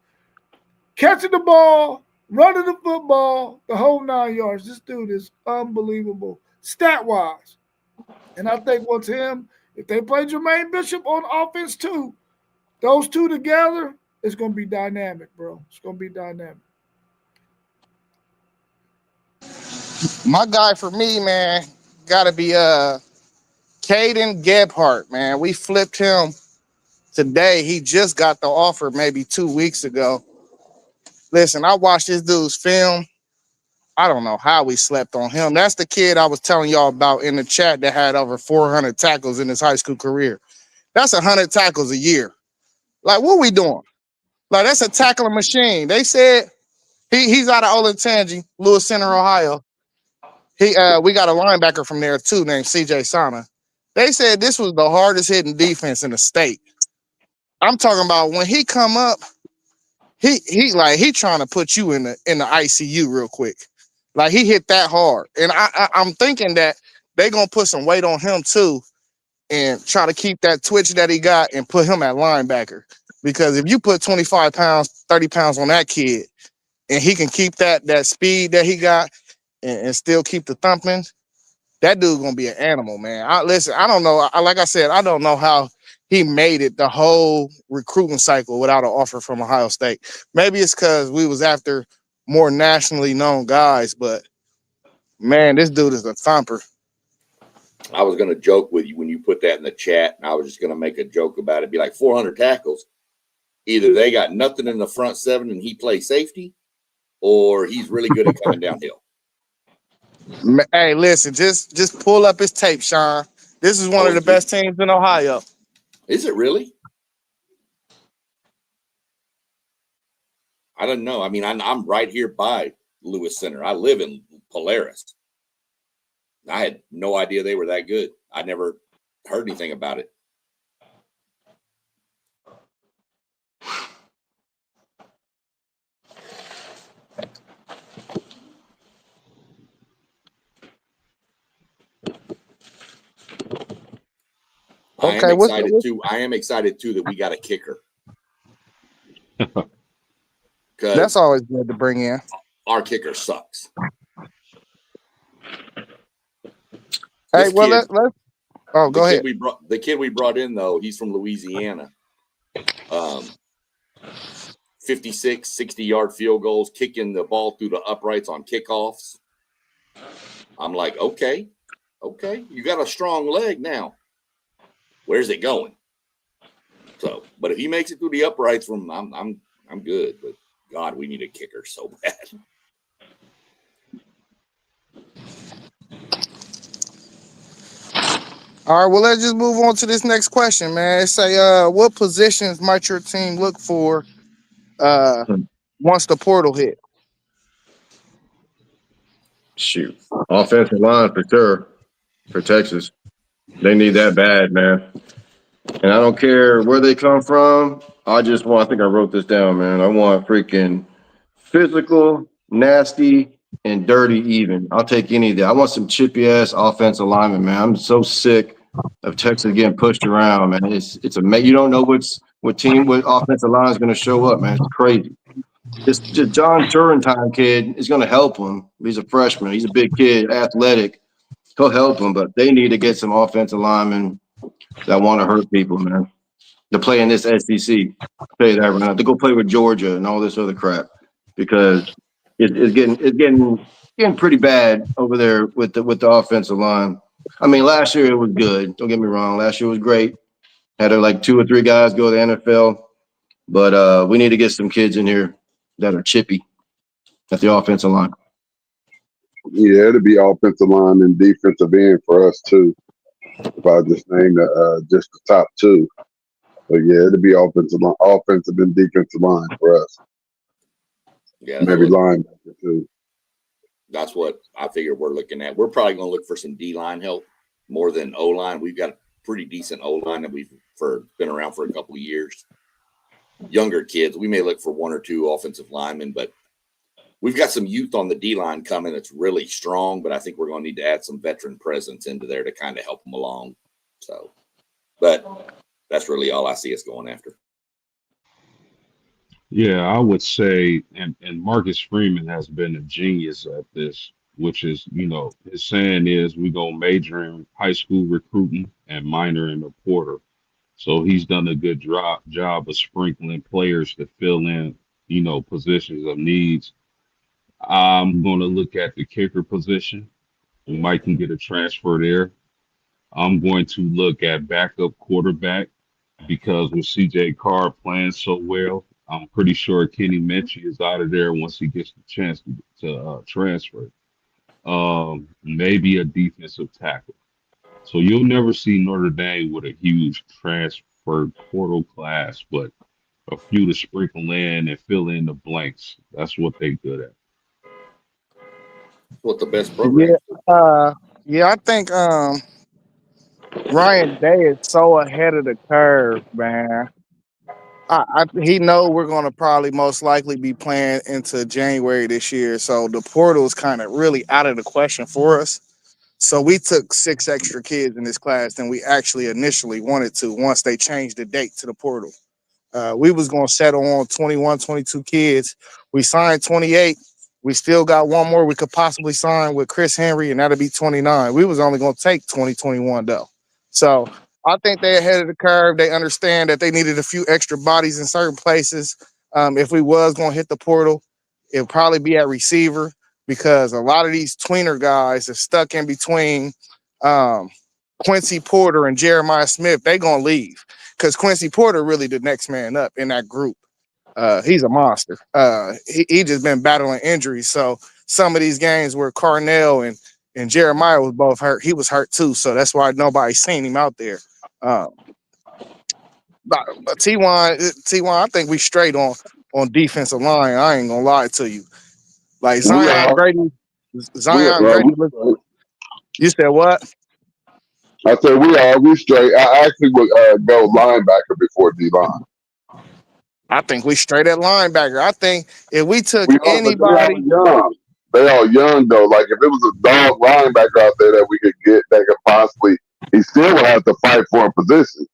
[SPEAKER 2] Catching the ball, running the football, the whole 9 yards. This dude is unbelievable stat-wise. And I think once him, if they play Jermaine Bishop on offense too, those two together, It's gonna be dynamic, bro. It's gonna be dynamic.
[SPEAKER 4] My guy for me, man, gotta be Caden Gebhart, man. We flipped him today. He just got the offer maybe 2 weeks ago. Listen, I watched this dude's film. I don't know how we slept on him. That's the kid I was telling y'all about in the chat that had over 400 tackles in his high school career. That's 100 tackles a year. Like, what we doing? Like, that's a tackling machine. They said he's out of Olentangy, Lewis Center, Ohio. We got a linebacker from there too named CJ Sana. They said this was the hardest hitting defense in the state. I'm talking about when he come up, he trying to put you in the ICU real quick. Like, he hit that hard. And I'm thinking that they gonna put some weight on him too and try to keep that twitch that he got and put him at linebacker. Because if you put 25 pounds, 30 pounds on that kid and he can keep that speed that he got and still keep the thumping, that dude gonna be an animal, man. I don't know. Like I said, I don't know how he made it the whole recruiting cycle without an offer from Ohio State. Maybe it's because we was after more nationally known guys, but man, this dude is a thumper.
[SPEAKER 1] I was going to joke with you when you put that in the chat, and I was just going to make a joke about it. Be like 400 tackles. Either they got nothing in the front seven and he plays safety, or he's really good at coming downhill.
[SPEAKER 4] Hey, listen, just pull up his tape, Sean. This is one of the best teams in Ohio.
[SPEAKER 1] Is it really? I don't know. I mean, I'm right here by Lewis Center. I live in Polaris. I had no idea they were that good. I never heard anything about it.
[SPEAKER 4] Okay,
[SPEAKER 1] I am excited too that we got a kicker.
[SPEAKER 4] That's always good to bring in.
[SPEAKER 1] Our kicker sucks.
[SPEAKER 4] Hey, well, let's. Oh, go ahead.
[SPEAKER 1] The kid we brought in, though, he's from Louisiana. 56, 60-yard field goals, kicking the ball through the uprights on kickoffs. I'm like, okay, you got a strong leg now. Where's it going? So, but if he makes it through the uprights, I'm good. But God, we need a kicker so bad.
[SPEAKER 4] All right, well, let's just move on to this next question, man. It say, what positions might your team look for once the portal hit?
[SPEAKER 5] Shoot, offensive line for sure for Texas. They need that bad, man. And I don't care where they come from. I think I wrote this down, man. I want freaking physical, nasty, and dirty even. I'll take any of that. I want some chippy ass offensive linemen, man. I'm so sick of Texas getting pushed around, man. It's you don't know what offensive line is going to show up, man. It's crazy. This John Turrentine kid is going to help him. He's a freshman. He's a big kid, athletic. He'll help him, but they need to get some offensive linemen that want to hurt people, man. To play in this SEC, I'll tell you that right now. To go play with Georgia and all this other crap, because it's getting pretty bad over there with the offensive line. I mean, last year it was good. Don't get me wrong. Last year was great. Had like 2 or 3 guys go to the NFL, but we need to get some kids in here that are chippy at the offensive line.
[SPEAKER 3] Yeah, it'll be offensive line and defensive end for us too. If I just name just the top 2. But yeah, it'll be offensive and defensive line for us.
[SPEAKER 1] Yeah,
[SPEAKER 3] maybe linebacker too.
[SPEAKER 1] That's what I figure we're looking at. We're probably going to look for some D-line help more than O-line. We've got a pretty decent O-line that we've been around for a couple of years. Younger kids, we may look for 1 or 2 offensive linemen, but we've got some youth on the D-line coming that's really strong, but I think we're going to need to add some veteran presence into there to kind of help them along. So, but that's really all I see us going after.
[SPEAKER 6] Yeah, I would say, and Marcus Freeman has been a genius at this, which is, his saying is we go major in high school recruiting and minor in the portal. So he's done a good job of sprinkling players to fill in, positions of needs. I'm going to look at the kicker position. We might can get a transfer there. I'm going to look at backup quarterback because with CJ Carr playing so well, I'm pretty sure Kenny Minchie is out of there once he gets the chance to transfer. Maybe a defensive tackle. So you'll never see Notre Dame with a huge transfer portal class, but a few to sprinkle in and fill in the blanks. That's what they're good at.
[SPEAKER 1] What the best program?
[SPEAKER 4] Yeah, I think Ryan Day is so ahead of the curve, man. He know we're gonna probably most likely be playing into January this year, so the portal is kind of really out of the question for us. So we took 6 extra kids in this class than we actually initially wanted to once they changed the date to the portal. We was going to settle on 21, 22 kids. We signed 28. We still got one more we could possibly sign with Chris Henry, and that'll be 29. We was only going to take 2021 though. So I think they're ahead of the curve. They understand that they needed a few extra bodies in certain places. If we was going to hit the portal, it'll probably be at receiver because a lot of these tweener guys are stuck in between Quincy Porter and Jeremiah Smith. They going to leave because Quincy Porter really the next man up in that group. He's a monster. He just been battling injuries. So some of these games where Carnell and Jeremiah was both hurt, he was hurt too. So that's why nobody's seen him out there. But T1, I think we straight on defensive line. I ain't gonna lie to you. Like Zion Grady. You said what?
[SPEAKER 3] I said we straight. I actually would go linebacker before D-line.
[SPEAKER 4] I think we straight at linebacker. I think if we took anybody,
[SPEAKER 3] they all young though. Like if it was a dog linebacker out there that we could get, that could possibly, he still would have to fight for a position.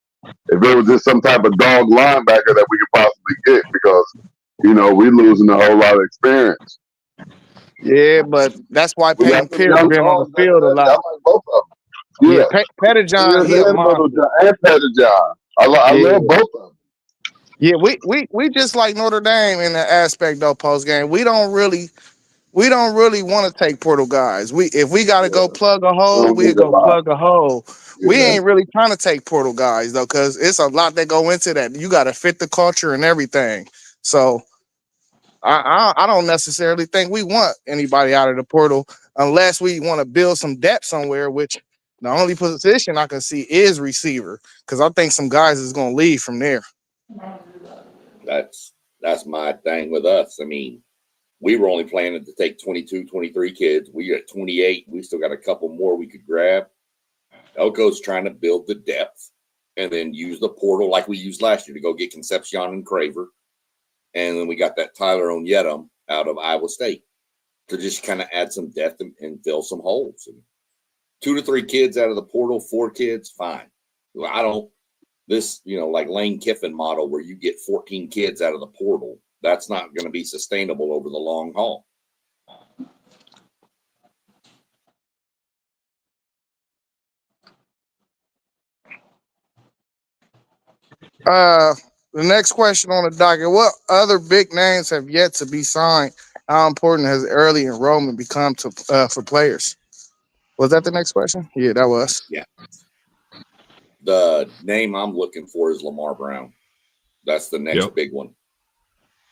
[SPEAKER 3] If it was just some type of dog linebacker that we could possibly get, because we're losing a whole lot of experience.
[SPEAKER 4] Yeah, but that's why Peyton Pierce been on the field a lot.
[SPEAKER 3] I like both of them.
[SPEAKER 4] Yeah, Pettijohn, he a monster.
[SPEAKER 3] And Pettijohn. I love both of them.
[SPEAKER 4] Yeah, we just like Notre Dame in the aspect though. Post game, we don't really want to take portal guys. If we got to go plug a hole, we go plug a hole. Yeah. We ain't really trying to take portal guys though, because it's a lot that go into that. You got to fit the culture and everything. So I don't necessarily think we want anybody out of the portal unless we want to build some depth somewhere, which the only position I can see is receiver, because I think some guys is going to leave from there.
[SPEAKER 1] That's my thing with us. I mean, we were only planning to take 22, 23 kids. We got 28. We still got a couple more we could grab. Elko's trying to build the depth and then use the portal like we used last year to go get Concepcion and Craver. And then we got that Tyler Onyedum out of Iowa State to just kind of add some depth and fill some holes. And 2 to 3 kids out of the portal, 4 kids, fine. Like Lane Kiffin model where you get 14 kids out of the portal, that's not going to be sustainable over the long haul.
[SPEAKER 4] The next question on the docket: what other big names have yet to be signed? How important has early enrollment become for players? Was that the next question? Yeah, that was.
[SPEAKER 1] Yeah. The name I'm looking for is Lamar Brown. That's the next big one.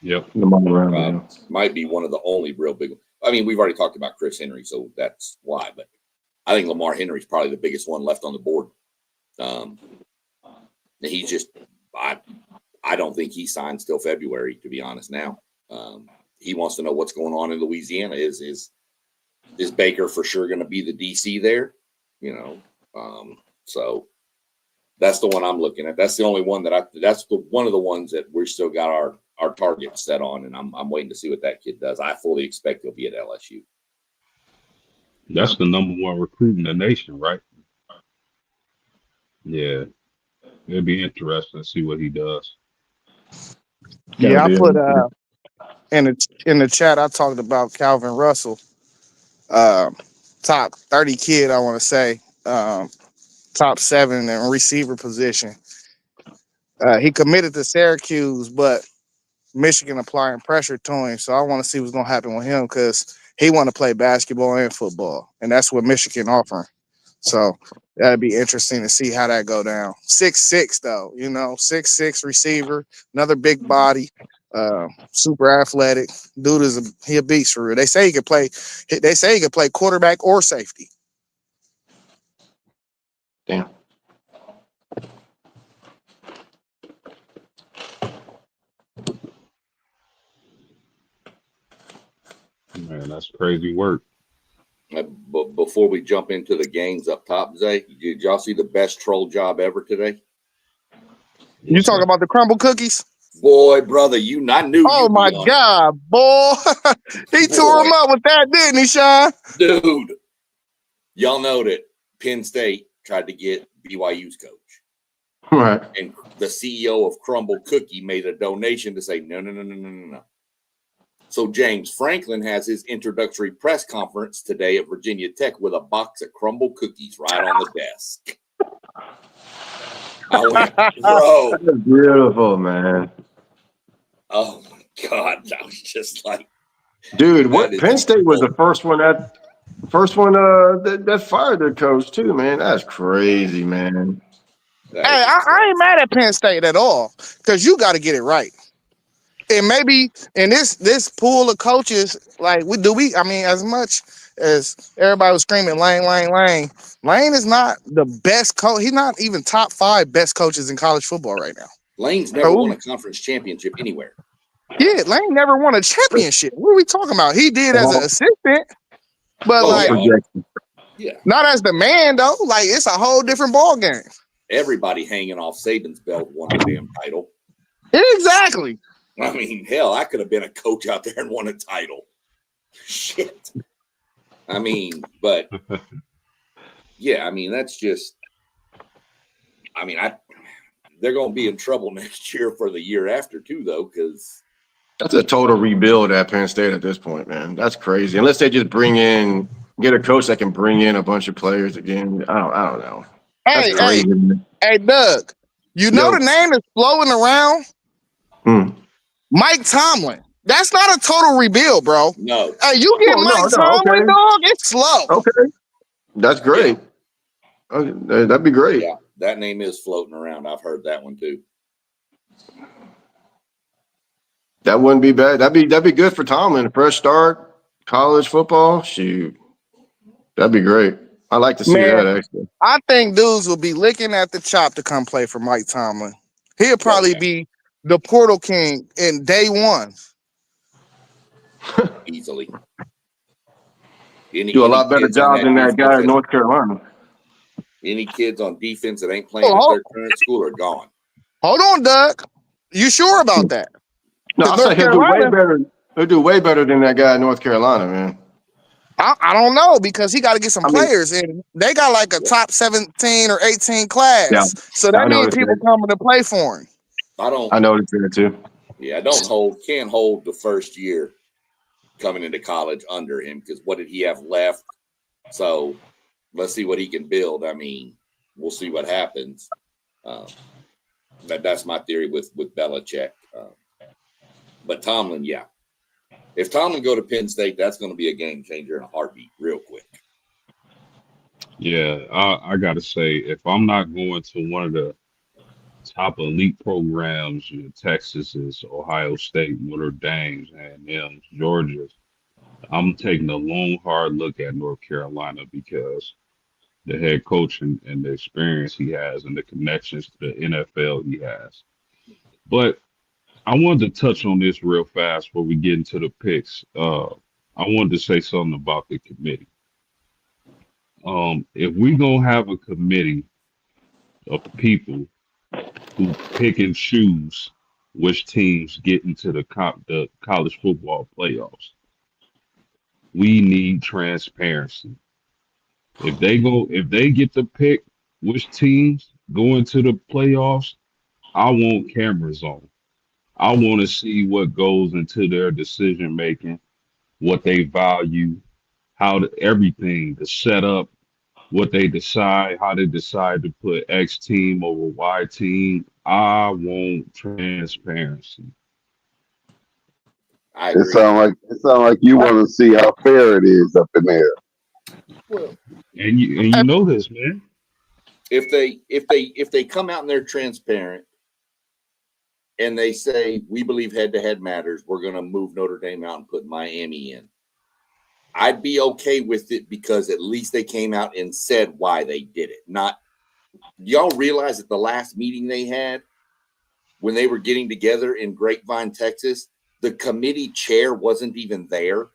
[SPEAKER 6] Yep.
[SPEAKER 5] Lamar Brown
[SPEAKER 1] might be one of the only real big ones. I mean, we've already talked about Chris Henry, so that's why. But I think Lamar Henry is probably the biggest one left on the board. He's just I don't think he signs till February, to be honest. Now he wants to know what's going on in Louisiana. Is Baker for sure going to be the DC there? So that's the one I'm looking at. That's the only one that's one of the ones that we're still got our target set on, and I'm waiting to see what that kid does. I fully expect he'll be at LSU.
[SPEAKER 6] That's the #1 recruit in the nation, right? Yeah. It'll be interesting to see what he does.
[SPEAKER 4] Yeah, I put in the chat, I talked about Calvin Russell. Top 30 kid, I want to say. Top 7 in receiver position. He committed to Syracuse, but Michigan applying pressure to him. So I want to see what's going to happen with him because he want to play basketball and football, and that's what Michigan offering. So that'd be interesting to see how that go down. 6'6" though, 6'6" receiver, another big body, super athletic. Dude he a beast for real. They say he could play. They say he could play quarterback or safety.
[SPEAKER 5] Damn.
[SPEAKER 6] Man, that's crazy work.
[SPEAKER 1] But before we jump into the games up top, Zay, did y'all see the best troll job ever today?
[SPEAKER 4] You talking about the crumble cookies?
[SPEAKER 1] Boy, brother, I knew.
[SPEAKER 4] Oh
[SPEAKER 1] you'd be
[SPEAKER 4] my
[SPEAKER 1] on it.
[SPEAKER 4] God, boy! He tore him up with that, didn't he, Sean?
[SPEAKER 1] Dude, y'all know that Penn State tried to get BYU's coach.
[SPEAKER 5] Right.
[SPEAKER 1] And the CEO of Crumble Cookie made a donation to say, no. So James Franklin has his introductory press conference today at Virginia Tech with a box of Crumble Cookies right on the desk. I went, bro.
[SPEAKER 5] That's beautiful, man.
[SPEAKER 1] Oh, my God. I was just like.
[SPEAKER 5] Dude, what Penn State was the first one that fired their coach, too, man. That's crazy, man.
[SPEAKER 4] Hey, I ain't mad at Penn State at all because you got to get it right. And maybe in this pool of coaches, like I mean, as much as everybody was screaming Lane is not the best coach. He's not even top 5 best coaches in college football right now.
[SPEAKER 1] Lane's never won a conference championship anywhere.
[SPEAKER 4] Yeah, Lane never won a championship. What are we talking about? He did as an assistant, but not as the man though. Like it's a whole different ball game.
[SPEAKER 1] Everybody hanging off Saban's belt won a damn title.
[SPEAKER 4] Exactly.
[SPEAKER 1] I mean, hell, I could have been a coach out there and won a title. Shit. I mean, but yeah, I mean, that's just, I mean, they're going to be in trouble next year for the year after too, though, because
[SPEAKER 5] that's a total rebuild at Penn State at this point, man. That's crazy. Unless they just get a coach that can bring in a bunch of players again. I don't know.
[SPEAKER 4] Hey, Doug, the name is flowing around. Mike Tomlin. That's not a total rebuild, bro.
[SPEAKER 1] No.
[SPEAKER 4] Hey, you get Mike Tomlin, dog, it's slow.
[SPEAKER 5] Okay. That's great. Yeah. Okay. That'd be great.
[SPEAKER 1] Yeah, that name is floating around. I've heard that one too.
[SPEAKER 5] That wouldn't be bad. That'd be good for Tomlin. A fresh start, college football. Shoot. That'd be great. I like to see that actually.
[SPEAKER 4] I think dudes will be licking at the chop to come play for Mike Tomlin. He'll probably be the portal king in day one.
[SPEAKER 1] Easily.
[SPEAKER 5] Do a lot better job than that guy in North Carolina.
[SPEAKER 1] Any kids on defense that ain't playing at their current school are gone.
[SPEAKER 4] Hold on, Doug. You sure about that?
[SPEAKER 5] No, I said he'll do way better. He'll do way better than that guy in North Carolina, man.
[SPEAKER 4] I don't know because he got to get some players in. They got like a top 17 or 18 class. Yeah, so that means people coming to play for him.
[SPEAKER 5] I know it's there too.
[SPEAKER 1] Yeah, can't hold the first year coming into college under him because what did he have left? So let's see what he can build. I mean, we'll see what happens. That's my theory with Belichick. But Tomlin, yeah. If Tomlin go to Penn State, that's going to be a game changer in a heartbeat real quick.
[SPEAKER 6] Yeah, I got to say, if I'm not going to one of the top elite programs, Texas, Ohio State, Notre Dame, and Georgia, I'm taking a long, hard look at North Carolina because the head coach and the experience he has and the connections to the NFL he has. But I wanted to touch on this real fast before we get into the picks. I wanted to say something about the committee. If we're going to have a committee of people who pick and choose which teams get into the college football playoffs, we need transparency. If they get to pick which teams go into the playoffs, I want cameras on. I want to see what goes into their decision making, what they value, everything, the setup, what they decide, how they decide to put X team over Y team. I want transparency.
[SPEAKER 1] I
[SPEAKER 3] It
[SPEAKER 1] agree.
[SPEAKER 3] sound like you want to see how fair it is up in there.
[SPEAKER 2] Well,
[SPEAKER 6] And you know this, man.
[SPEAKER 1] If they come out and they're transparent and they say we believe head-to-head matters, we're going to move Notre Dame out and put Miami in, I'd be okay with it because at least they came out and said why they did it. Not, y'all realize at the last meeting they had when they were getting together in Grapevine, Texas, the committee chair wasn't even there.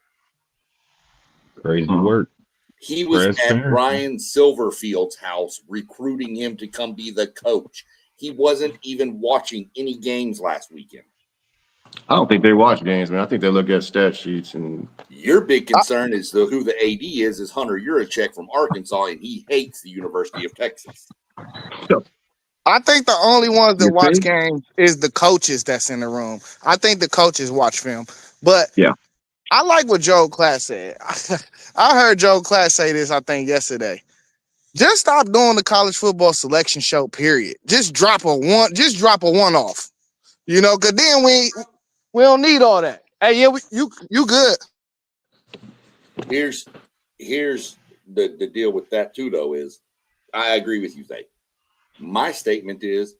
[SPEAKER 6] Crazy work.
[SPEAKER 1] He was at
[SPEAKER 6] Transparency.
[SPEAKER 1] Brian Silverfield's house recruiting him to come be the coach. He wasn't even watching any games last weekend.
[SPEAKER 5] I don't think they watch games, man. I think they look at stat sheets and
[SPEAKER 1] Your big concern is who the AD is Hunter Yurachek from Arkansas, and he hates the University of Texas.
[SPEAKER 4] I think the only ones that
[SPEAKER 5] You
[SPEAKER 4] watch
[SPEAKER 5] think?
[SPEAKER 4] games is the coaches that's in the room. I think the coaches watch film. But
[SPEAKER 5] Yeah.
[SPEAKER 4] I like what Joe Class said. I heard Joe Class say this, I think, yesterday. Just stop doing the college football selection show, period. Just drop a one off. You know, because then we don't need all that. Hey, yeah, you good.
[SPEAKER 1] Here's the deal with that too, though, is I agree with you, Zay. My statement is,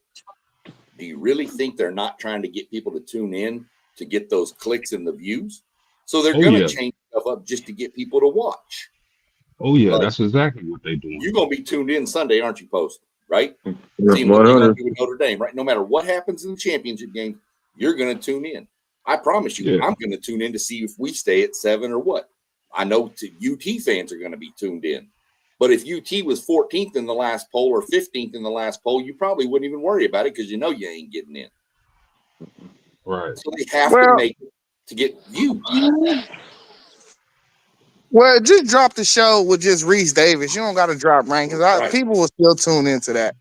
[SPEAKER 1] do you really think they're not trying to get people to tune in to get those clicks and the views? So they're going to change stuff up just to get people to watch.
[SPEAKER 6] Oh yeah,
[SPEAKER 1] Like,
[SPEAKER 6] that's exactly what they doing.
[SPEAKER 1] You're going to be tuned in Sunday, aren't you, Post? Right?
[SPEAKER 5] Yeah,
[SPEAKER 1] Seeing what they're going
[SPEAKER 5] 100.
[SPEAKER 1] to do with Notre Dame, right? No matter what happens in the championship game, you're going to tune in. I promise you,
[SPEAKER 6] Yeah.
[SPEAKER 1] I'm going to tune in to see if we stay at 7 or what. I know UT fans are going to be tuned in. But if UT was 14th in the last poll or 15th in the last poll, you probably wouldn't even worry about it because you know you ain't getting in.
[SPEAKER 6] Right.
[SPEAKER 1] So they have
[SPEAKER 4] Well-
[SPEAKER 1] to make it to get views.
[SPEAKER 4] Well, just drop the show with just Reese Davis. You don't got to drop rank because
[SPEAKER 1] Right.
[SPEAKER 4] people will still tune into that.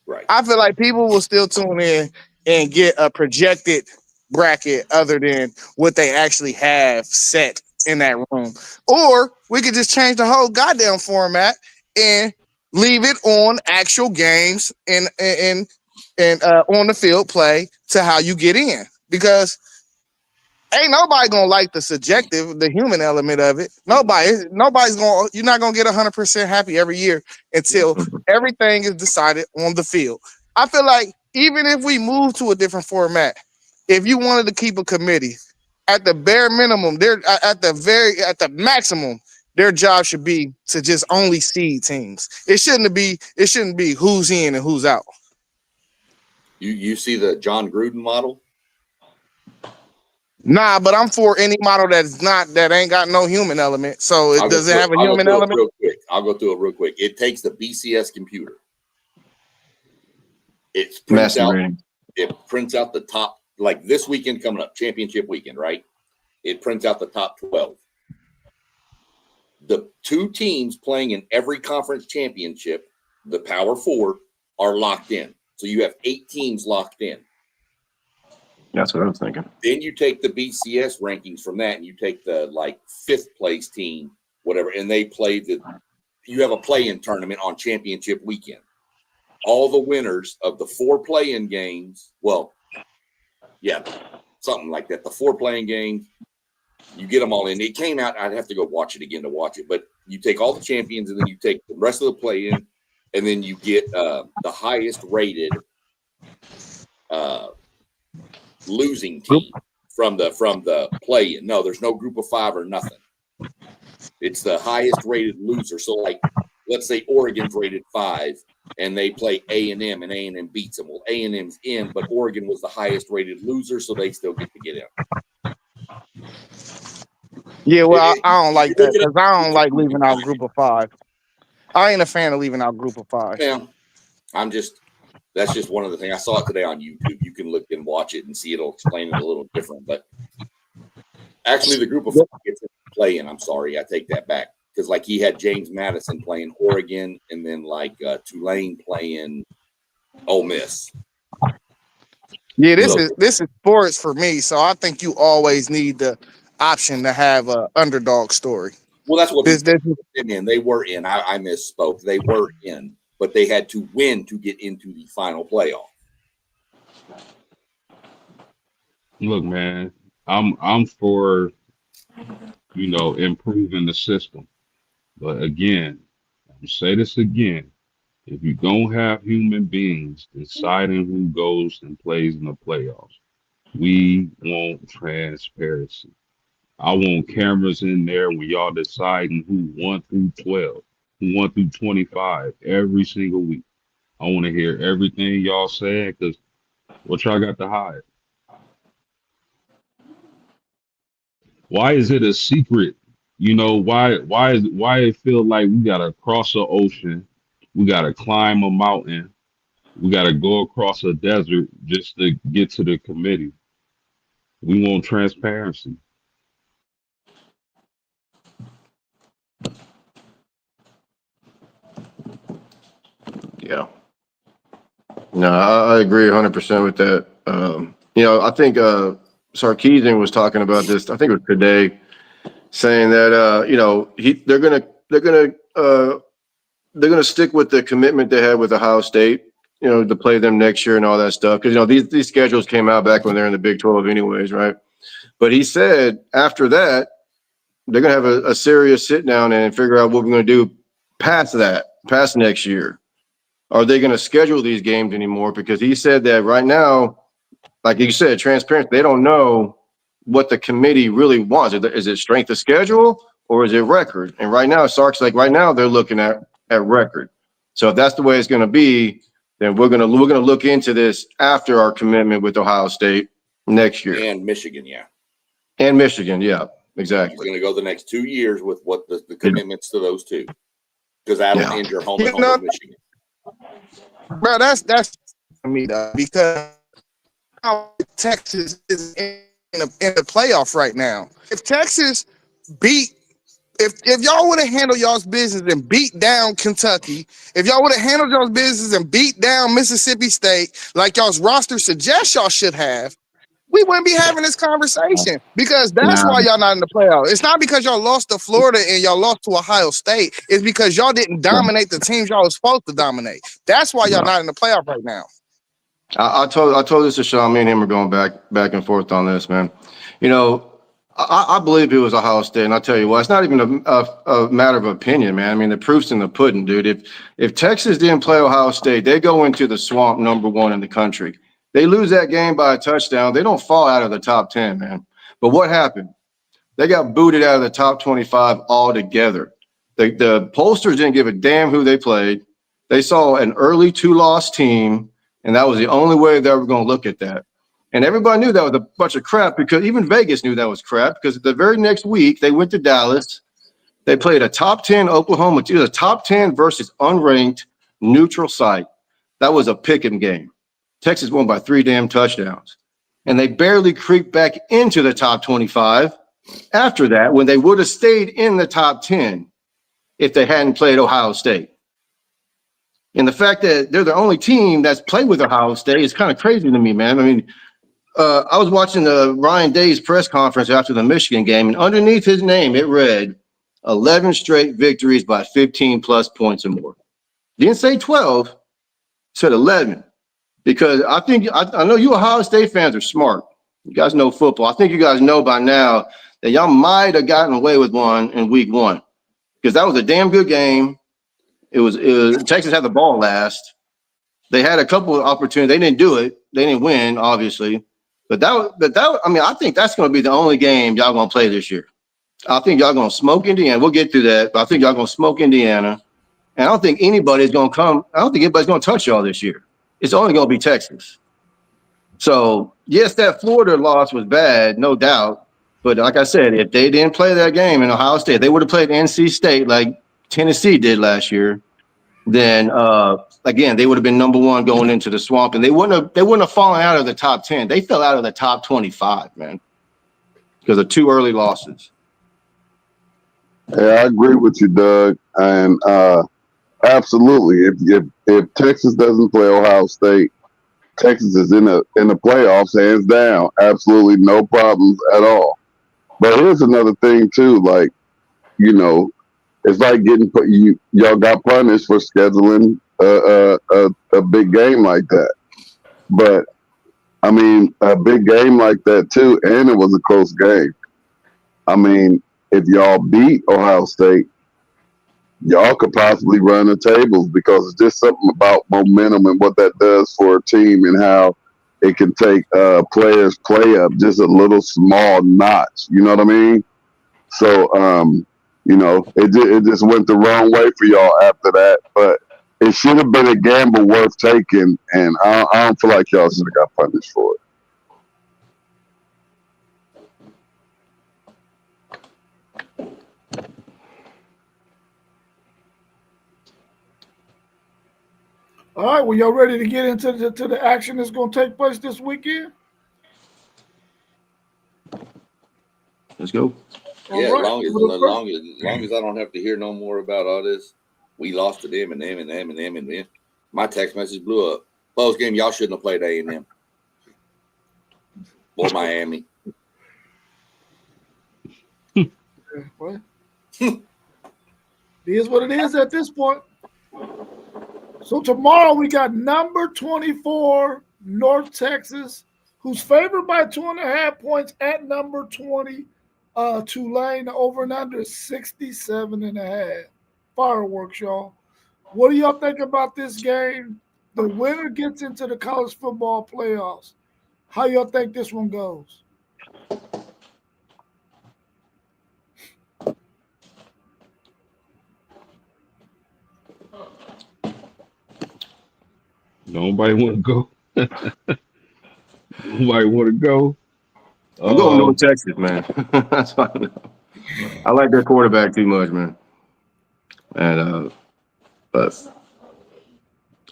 [SPEAKER 1] Right.
[SPEAKER 4] I feel like people will still tune in and get a projected bracket other than what they actually have set in that room. Or we could just change the whole goddamn format and leave it on actual games and on the field play to how you get in. Because ain't nobody gonna like the subjective, the human element of it. Nobody's gonna. You're not gonna get 100% happy every year until everything is decided on the field. I feel like even if we move to a different format, if you wanted to keep a committee, at the bare minimum, they're at the maximum, their job should be to just only seed teams. It shouldn't be who's in and who's out.
[SPEAKER 1] You see the John Gruden model?
[SPEAKER 4] Nah, but I'm for any model that ain't got no human element. So it does it have a human element?
[SPEAKER 1] I'll go through it real quick. It takes the BCS computer. It
[SPEAKER 5] Masquerading.
[SPEAKER 1] prints out the top, like this weekend coming up, championship weekend, right? It prints out the top 12. The two teams playing in every conference championship, the Power Four, are locked in. So you have 8 teams locked in.
[SPEAKER 5] That's what I was thinking.
[SPEAKER 1] Then you take the BCS rankings from that, and you take the like 5th place team, whatever, and they play you have a play-in tournament on championship weekend. All the winners of the 4 play-in games, well, yeah, something like that. The 4 play-in games, you get them all in. It came out. I'd have to go watch it again to watch it, but you take all the champions, and then you take the rest of the play-in, and then you get the highest rated losing team from the play-in. No, there's no group of 5 or nothing. It's the highest rated loser. So, like, let's say Oregon's rated 5, and they play A&M, and A&M beats them. Well, A&M's in, but Oregon was the highest rated loser, so they still get to get in.
[SPEAKER 4] Yeah, well, I don't like that because I don't like leaving out group of 5. I ain't a fan of leaving out group of 5.
[SPEAKER 1] Yeah, that's just one of the things. I saw it today on YouTube. You can look and watch it and see it'll explain it a little different. But actually, the group of 5 gets to play in. I'm sorry, I take that back. Because like he had James Madison playing Oregon, and then like Tulane playing Ole Miss.
[SPEAKER 4] Yeah, this is sports for me. So I think you always need the option to have a underdog story.
[SPEAKER 1] Well, that's what
[SPEAKER 4] This, this,
[SPEAKER 1] they were in. I misspoke. They were in, but they had to win to get into the final playoff.
[SPEAKER 6] Look, man, I'm for, improving the system. But again, I'm say this again. If you don't have human beings deciding who goes and plays in the playoffs, we want transparency. I want cameras in there when y'all deciding who 1 through 12, who 1 through 25 every single week. I want to hear everything y'all saying because what y'all got to hide? Why is it a secret? Why it feel like we gotta cross an ocean, we gotta climb a mountain, we gotta go across a desert just to get to the committee? We want transparency.
[SPEAKER 5] Yeah. No, I agree 100% with that. I think Sarkeesian was talking about this. I think it was today, saying that they're gonna stick with the commitment they had with Ohio State, to play them next year and all that stuff. Because these schedules came out back when they're in the Big 12, anyways, right? But he said after that they're gonna have a serious sit down and figure out what we're gonna do past next year. Are they going to schedule these games anymore? Because he said that right now, like you said, transparent, they don't know what the committee really wants. Is it strength of schedule or is it record? And right now, Sark's like, right now they're looking at record. So if that's the way it's going to be, then we're going to look into this after our commitment with Ohio State next year.
[SPEAKER 1] And Michigan, yeah.
[SPEAKER 5] And Michigan, yeah,
[SPEAKER 1] We're
[SPEAKER 5] exactly.
[SPEAKER 1] going to go the next 2 years with what the commitments to those two. Because that'll end your home and home with Michigan.
[SPEAKER 4] Bro, that's for me though, because Texas is in the playoff right now. If Texas if y'all would have handled y'all's business and beat down Kentucky, if y'all would have handled y'all's business and beat down Mississippi State like y'all's roster suggests y'all should have, we wouldn't be having this conversation, because that's why y'all not in the playoffs. It's not because y'all lost to Florida and y'all lost to Ohio State. It's because y'all didn't dominate the teams y'all was supposed to dominate. That's why y'all not in the playoff right now.
[SPEAKER 5] I told this to Sean. Me and him are going back and forth on this, man. I believe it was Ohio State, and I'll tell you what, it's not even a matter of opinion, man. I mean, the proof's in the pudding, dude. If Texas didn't play Ohio State, they go into the swamp number 1 in the country. They lose that game by a touchdown. They don't fall out of the top 10, man. But what happened? They got booted out of the top 25 altogether. The pollsters didn't give a damn who they played. They saw an early 2-loss team, and that was the only way they were going to look at that. And everybody knew that was a bunch of crap, because even Vegas knew that was crap, because the very next week they went to Dallas. They played a top 10 Oklahoma. It was a top 10 versus unranked neutral site. That was a pick'em game. Texas won by 3 damn touchdowns. And they barely creeped back into the top 25 after that, when they would have stayed in the top 10 if they hadn't played Ohio State. And the fact that they're the only team that's played with Ohio State is kind of crazy to me, man. I mean, I was watching the Ryan Day's press conference after the Michigan game, and underneath his name, it read 11 straight victories by 15 plus points or more. Didn't say 12, said 11. Because I know you Ohio State fans are smart. You guys know football. I think you guys know by now that y'all might have gotten away with one in week 1, because that was a damn good game. It was Texas had the ball last. They had a couple of opportunities. They didn't do it. They didn't win, obviously. But I think that's going to be the only game y'all going to play this year. I think y'all going to smoke Indiana. We'll get through that, but I think y'all going to smoke Indiana. And I don't think anybody's going to come. I don't think anybody's going to touch y'all this year. It's only going to be Texas. So, yes, that Florida loss was bad, no doubt. But like I said, if they didn't play that game in Ohio State, they would have played NC State like Tennessee did last year. Then, again, they would have been number 1 going into the swamp, and they wouldn't have fallen out of the top 10. They fell out of the top 25, man, because of 2 early losses.
[SPEAKER 3] Yeah, I agree with you, Doug. And absolutely, if Texas doesn't play Ohio State, Texas is in the playoffs, hands down. Absolutely no problems at all. But here's another thing too, like you know, it's like y'all got punished for scheduling a big game like that. But I mean, a big game like that too, and it was a close game. I mean, if y'all beat Ohio State, y'all could possibly run the tables because it's just something about momentum and what that does for a team and how it can take players' play up just a little small notch. You know what I mean? So, you know, it just went the wrong way for y'all after that. But it should have been a gamble worth taking, and I don't feel like y'all should have got punished for it.
[SPEAKER 2] All right, well, y'all ready to get into the action that's going to take place this weekend?
[SPEAKER 5] Let's go.
[SPEAKER 1] Yeah,
[SPEAKER 2] All
[SPEAKER 1] as
[SPEAKER 2] right.
[SPEAKER 1] long as I don't have to hear no more about all this, we lost to them and them and them and them and them. My text message blew up. Post game, y'all shouldn't have played A&M or Miami.
[SPEAKER 2] What? It is what it is at this point. So tomorrow we got number 24, North Texas, who's favored by 2.5 points at number 20. Tulane over and under 67.5. Fireworks, y'all. What do y'all think about this game? The winner gets into the college football playoffs. How y'all think this one goes?
[SPEAKER 6] Nobody want to go. Nobody want to go.
[SPEAKER 5] I'm going North Texas, man. That's fine. I like their quarterback too much, man. And but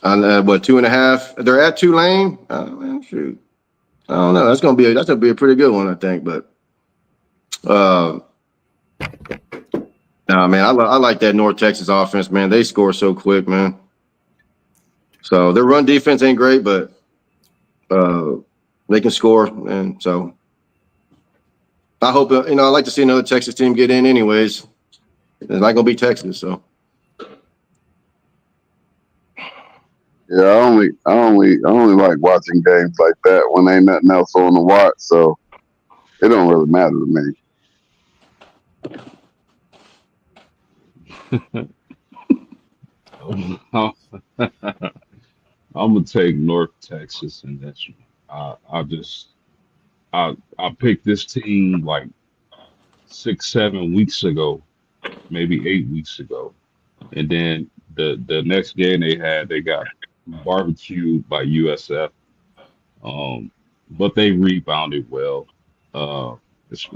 [SPEAKER 5] what 2.5? They're at Tulane. Oh man, shoot. I don't know. That's gonna be a pretty good one, I think. But nah, man, I like that North Texas offense, man. They score so quick, man. So their run defense ain't great, but they can score, and so I hope I like to see another Texas team get in, anyways. It's not gonna be Texas, so.
[SPEAKER 3] Yeah, I only like watching games like that when ain't nothing else on the watch, so it don't really matter to me.
[SPEAKER 6] I'm gonna take North Texas in this one. I picked this team like 6-7 weeks ago, maybe 8 weeks ago, and then the next game they got barbecued by USF. But they rebounded well. Uh,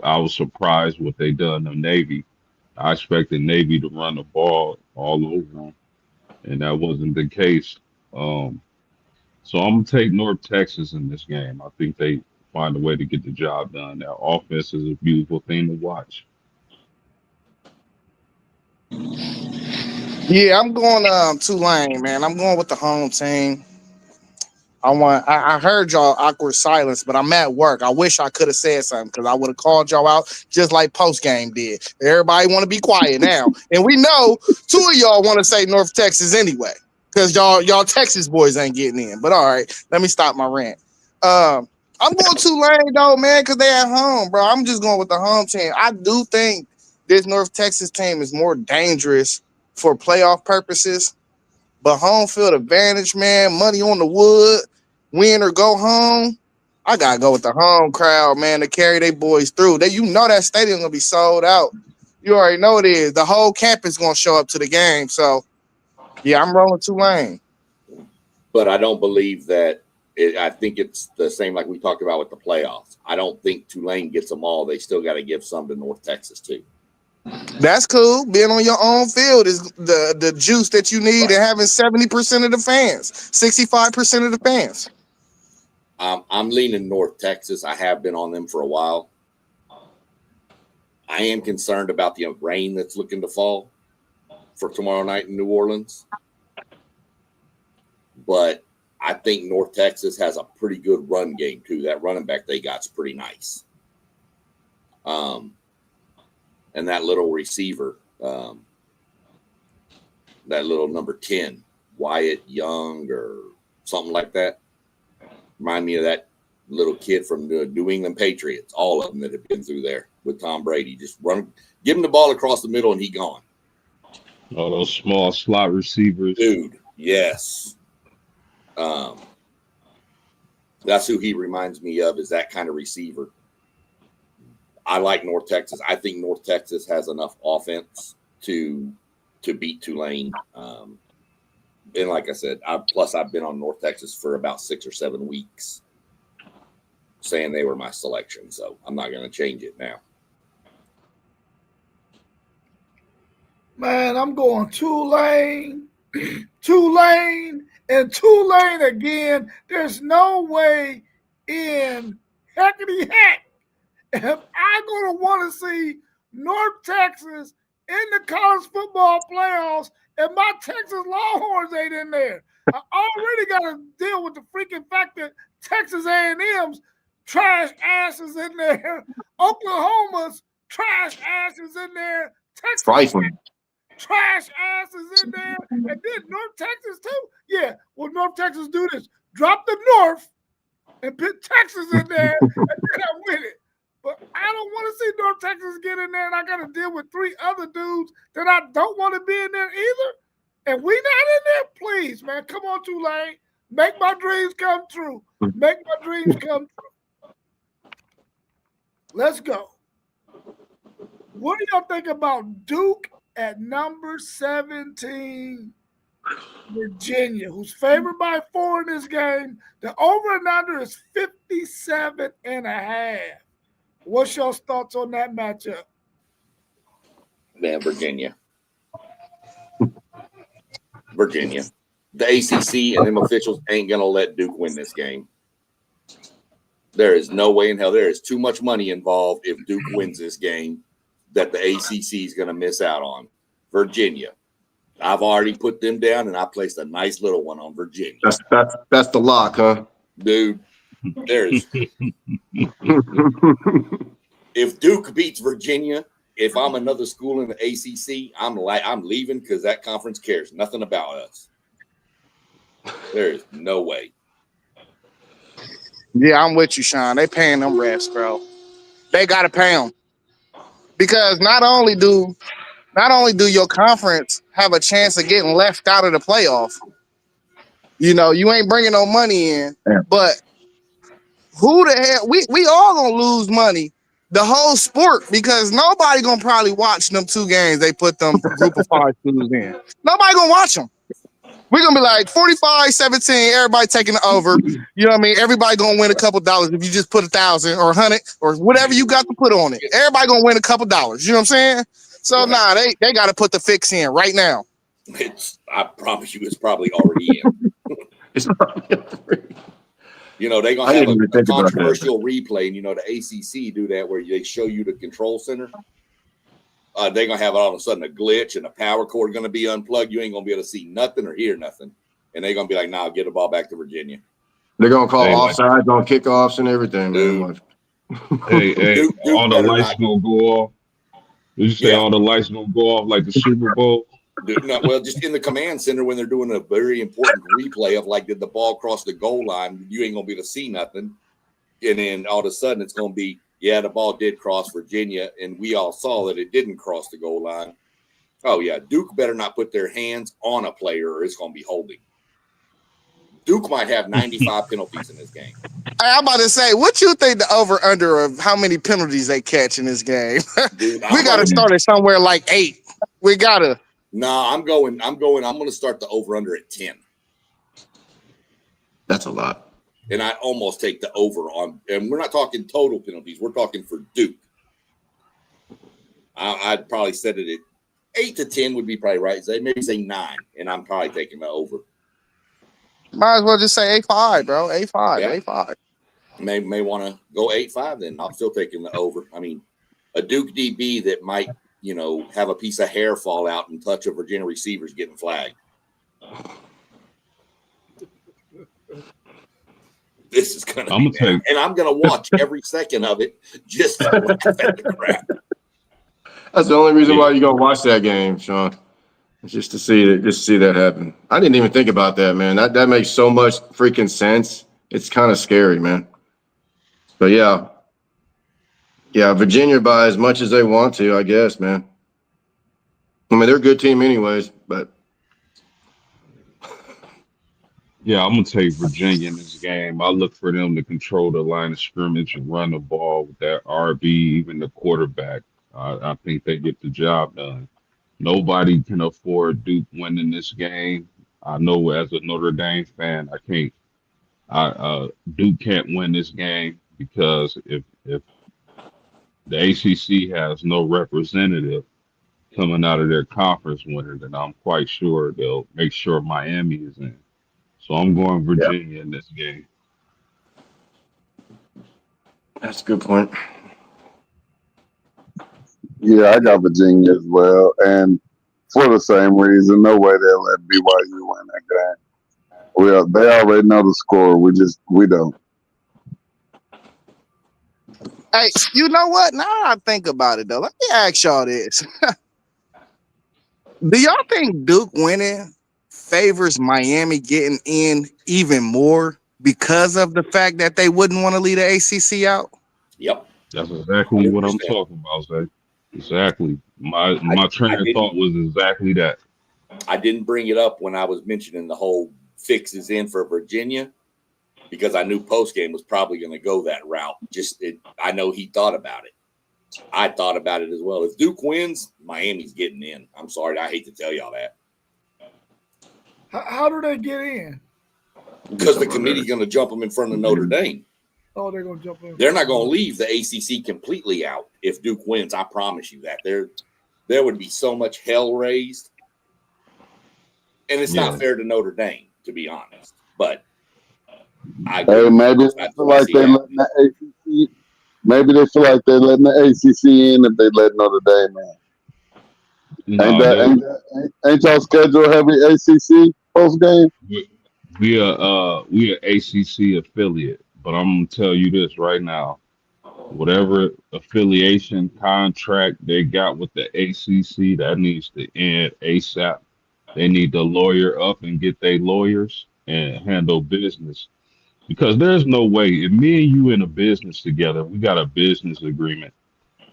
[SPEAKER 6] I was surprised what they done to Navy. I expected Navy to run the ball all over them, and that wasn't the case. Um, so I'm gonna take North Texas in this game. I think they find a way to get the job done. Their offense is a beautiful thing to watch.
[SPEAKER 4] Yeah, I'm going Tulane, man. I'm going with the home team. I heard y'all awkward silence, but I'm at work. I wish I could have said something because I would have called y'all out just like post game did. Everybody want to be quiet now, and we know 2 of y'all want to say North Texas anyway because y'all Texas boys ain't getting in. But all right, let me stop my rant. I'm going Tulane though, man, because they at home, bro. I'm just going with the home team. I do think this North Texas team is more dangerous for playoff purposes. But home field advantage, man, money on the wood, win or go home. I gotta go with the home crowd, man, to carry their boys through. That stadium gonna be sold out. You already know it is. The whole campus gonna show up to the game. So, yeah, I'm rolling Tulane.
[SPEAKER 1] But I don't believe that. I think it's the same like we talked about with the playoffs. I don't think Tulane gets them all. They still got to give some to North Texas too.
[SPEAKER 4] That's cool. Being on your own field is the juice that you need, and having 70% of the fans, 65% of the fans.
[SPEAKER 1] I'm leaning North Texas. I have been on them for a while. I am concerned about the rain that's looking to fall for tomorrow night in New Orleans. But I think North Texas has a pretty good run game and that little receiver, that little number 10, Wyatt Young or something like that. Remind me of that little kid from the New England Patriots. All of them that have been through there with Tom Brady. Just run, give him the ball across the middle, and he gone.
[SPEAKER 6] Oh, those small slot receivers.
[SPEAKER 1] Dude, yes. That's who he reminds me of, is that kind of receiver. I like North Texas. I think North Texas has enough offense to beat Tulane. And like I said, I've been on North Texas for about 6 or 7 weeks, saying they were my selection. So I'm not going to change it now.
[SPEAKER 2] Man, I'm going Tulane, Tulane, and Tulane again. There's no way in heckity heck if I'm going to want to see North Texas in the college football playoffs and my Texas Longhorns ain't in there. I already got to deal with the freaking fact that Texas A&M's trash asses in there, Oklahoma's trash asses in there, Texas
[SPEAKER 5] Trifling.
[SPEAKER 2] trash asses in there, and then North Texas too. Yeah, well, North Texas do this: drop the North and put Texas in there, and then I'm with it. But I don't want to see North Texas get in there, and I got to deal with 3 other dudes that I don't want to be in there either. And we not in there, please, man. Come on, Tulane, make my dreams come true. Make my dreams come true. Let's go. What do y'all think about Duke at number 17, Virginia, who's favored by 4 in this game? The over and under is 57.5. What's your thoughts on that matchup?
[SPEAKER 1] Man, Virginia. Virginia. The ACC and them officials ain't going to let Duke win this game. There is no way in hell. There is too much money involved if Duke wins this game that the ACC is going to miss out on. Virginia. I've already put them down, and I placed a nice little one on Virginia.
[SPEAKER 5] That's the lock, huh?
[SPEAKER 1] Dude, there's if Duke beats Virginia, if I'm another school in the ACC, I'm leaving because that conference cares nothing about us. There is no way.
[SPEAKER 4] Yeah, I'm with you, Sean. They paying them refs, bro. They gotta pay them because not only do your conference have a chance of getting left out of the playoff, you know, you ain't bringing no money in, but who the hell? We all gonna lose money, the whole sport, because nobody gonna probably watch them 2 games they put them group of 5 schools in. Nobody gonna watch them. We're gonna be like 45-17, everybody taking the over. You know what I mean? Everybody gonna win a couple dollars if you just put 1,000 or 100 or whatever you got to put on it. Everybody gonna win a couple dollars. You know what I'm saying? So nah, they gotta put the fix in right now.
[SPEAKER 1] I promise you, it's probably already in.
[SPEAKER 5] It's probably
[SPEAKER 1] You know, they're going to have a controversial replay. And, you know, the ACC do that where they show you the control center. They're going to have all of a sudden a glitch and a power cord going to be unplugged. You ain't going to be able to see nothing or hear nothing. And they're going to be like, nah, get the ball back to Virginia.
[SPEAKER 5] They're going to call offsides on kickoffs and everything.
[SPEAKER 1] Dude.
[SPEAKER 6] Hey,
[SPEAKER 1] Duke
[SPEAKER 6] all the lights going to go off. Did you say all the lights going to go off like the Super Bowl?
[SPEAKER 1] No, well, just in the command center when they're doing a very important replay of like, did the ball cross the goal line? You ain't gonna be able to see nothing, and then all of a sudden it's gonna be, yeah, the ball did cross Virginia, and we all saw that it didn't cross the goal line. Oh yeah, Duke better not put their hands on a player, or it's gonna be holding. Duke might have 95 penalties in this game.
[SPEAKER 4] I'm about to say, what you think the over under of how many penalties they catch in this game?
[SPEAKER 1] Dude,
[SPEAKER 4] We gotta start it somewhere like 8. We gotta.
[SPEAKER 1] No, I'm going to start the over under at 10.
[SPEAKER 5] That's a lot.
[SPEAKER 1] And I almost take the over on, and we're not talking total penalties. We're talking for Duke. I'd probably set it at 8 to 10 would be probably right. Maybe say 9, and I'm probably taking the over.
[SPEAKER 4] Might as well just say 8-5, bro. 8-5,
[SPEAKER 1] Yeah.
[SPEAKER 4] 8-5.
[SPEAKER 1] May want to go 8-5 then. I'm still taking the over. I mean, a Duke DB that might, you know, have a piece of hair fall out and touch a Virginia receiver's getting flagged. This is going to be bad. And I'm going to watch every second of it just to laugh at the crap.
[SPEAKER 5] That's the only reason
[SPEAKER 6] Yeah.
[SPEAKER 5] why you gonna watch that game, Sean. It's just to see it, just to see that happen. I didn't even think about that, man. That makes so much freaking sense. It's kind of scary, man. But yeah, Virginia by as much as they want to, I guess, man. I mean, they're a good team anyways, but
[SPEAKER 6] Yeah, I'm gonna take Virginia in this game. I look for them to control the line of scrimmage and run the ball with that RB, even the quarterback. I think they get the job done. Nobody can afford Duke winning this game. I know as a Notre Dame fan, I can't. Duke can't win this game because if the ACC has no representative coming out of their conference winner, then I'm quite sure they'll make sure Miami is in. So I'm going
[SPEAKER 5] yeah,
[SPEAKER 6] Virginia in this game.
[SPEAKER 5] that's a good point.
[SPEAKER 3] Yeah, I got Virginia as well, and for the same reason, no way they'll let BYU win that game. Well, they already know the score. We don't.
[SPEAKER 4] Hey, you know what? Now I think about it though. Let me ask y'all this: do y'all think Duke winning favors Miami getting in even more because of the fact that they wouldn't want to leave the ACC out?
[SPEAKER 1] Yep.
[SPEAKER 6] That's exactly what I'm
[SPEAKER 1] 100%.
[SPEAKER 6] talking about, Zay. Exactly. My
[SPEAKER 1] I
[SPEAKER 6] train of
[SPEAKER 1] didn't
[SPEAKER 6] thought was exactly that.
[SPEAKER 1] I didn't bring it up when I was mentioning the whole fixes in for Virginia because I knew postgame was probably going to go that route. I know he thought about it. I thought about it as well. If Duke wins, Miami's getting in. I'm sorry, I hate to tell y'all that
[SPEAKER 2] How do they get in?
[SPEAKER 1] because the committee's going to jump them in front of Notre Dame.
[SPEAKER 2] Oh, they're going to jump in.
[SPEAKER 1] They're not going to leave the ACC completely out if Duke wins. I promise you that. There would be so much hell raised. And it's not fair to Notre Dame, to be honest. But
[SPEAKER 3] Hey, maybe they feel like they're letting the ACC. Maybe they feel like they're letting the ACC in if they let Notre Dame in.
[SPEAKER 6] No,
[SPEAKER 3] Ain't y'all schedule heavy ACC post game?
[SPEAKER 6] we are ACC affiliate, but I'm gonna tell you this right now. Whatever affiliation contract they got with the ACC, that needs to end ASAP. They need to lawyer up and get their lawyers and handle business. Because there's no way, if me and you in a business together, we got a business agreement,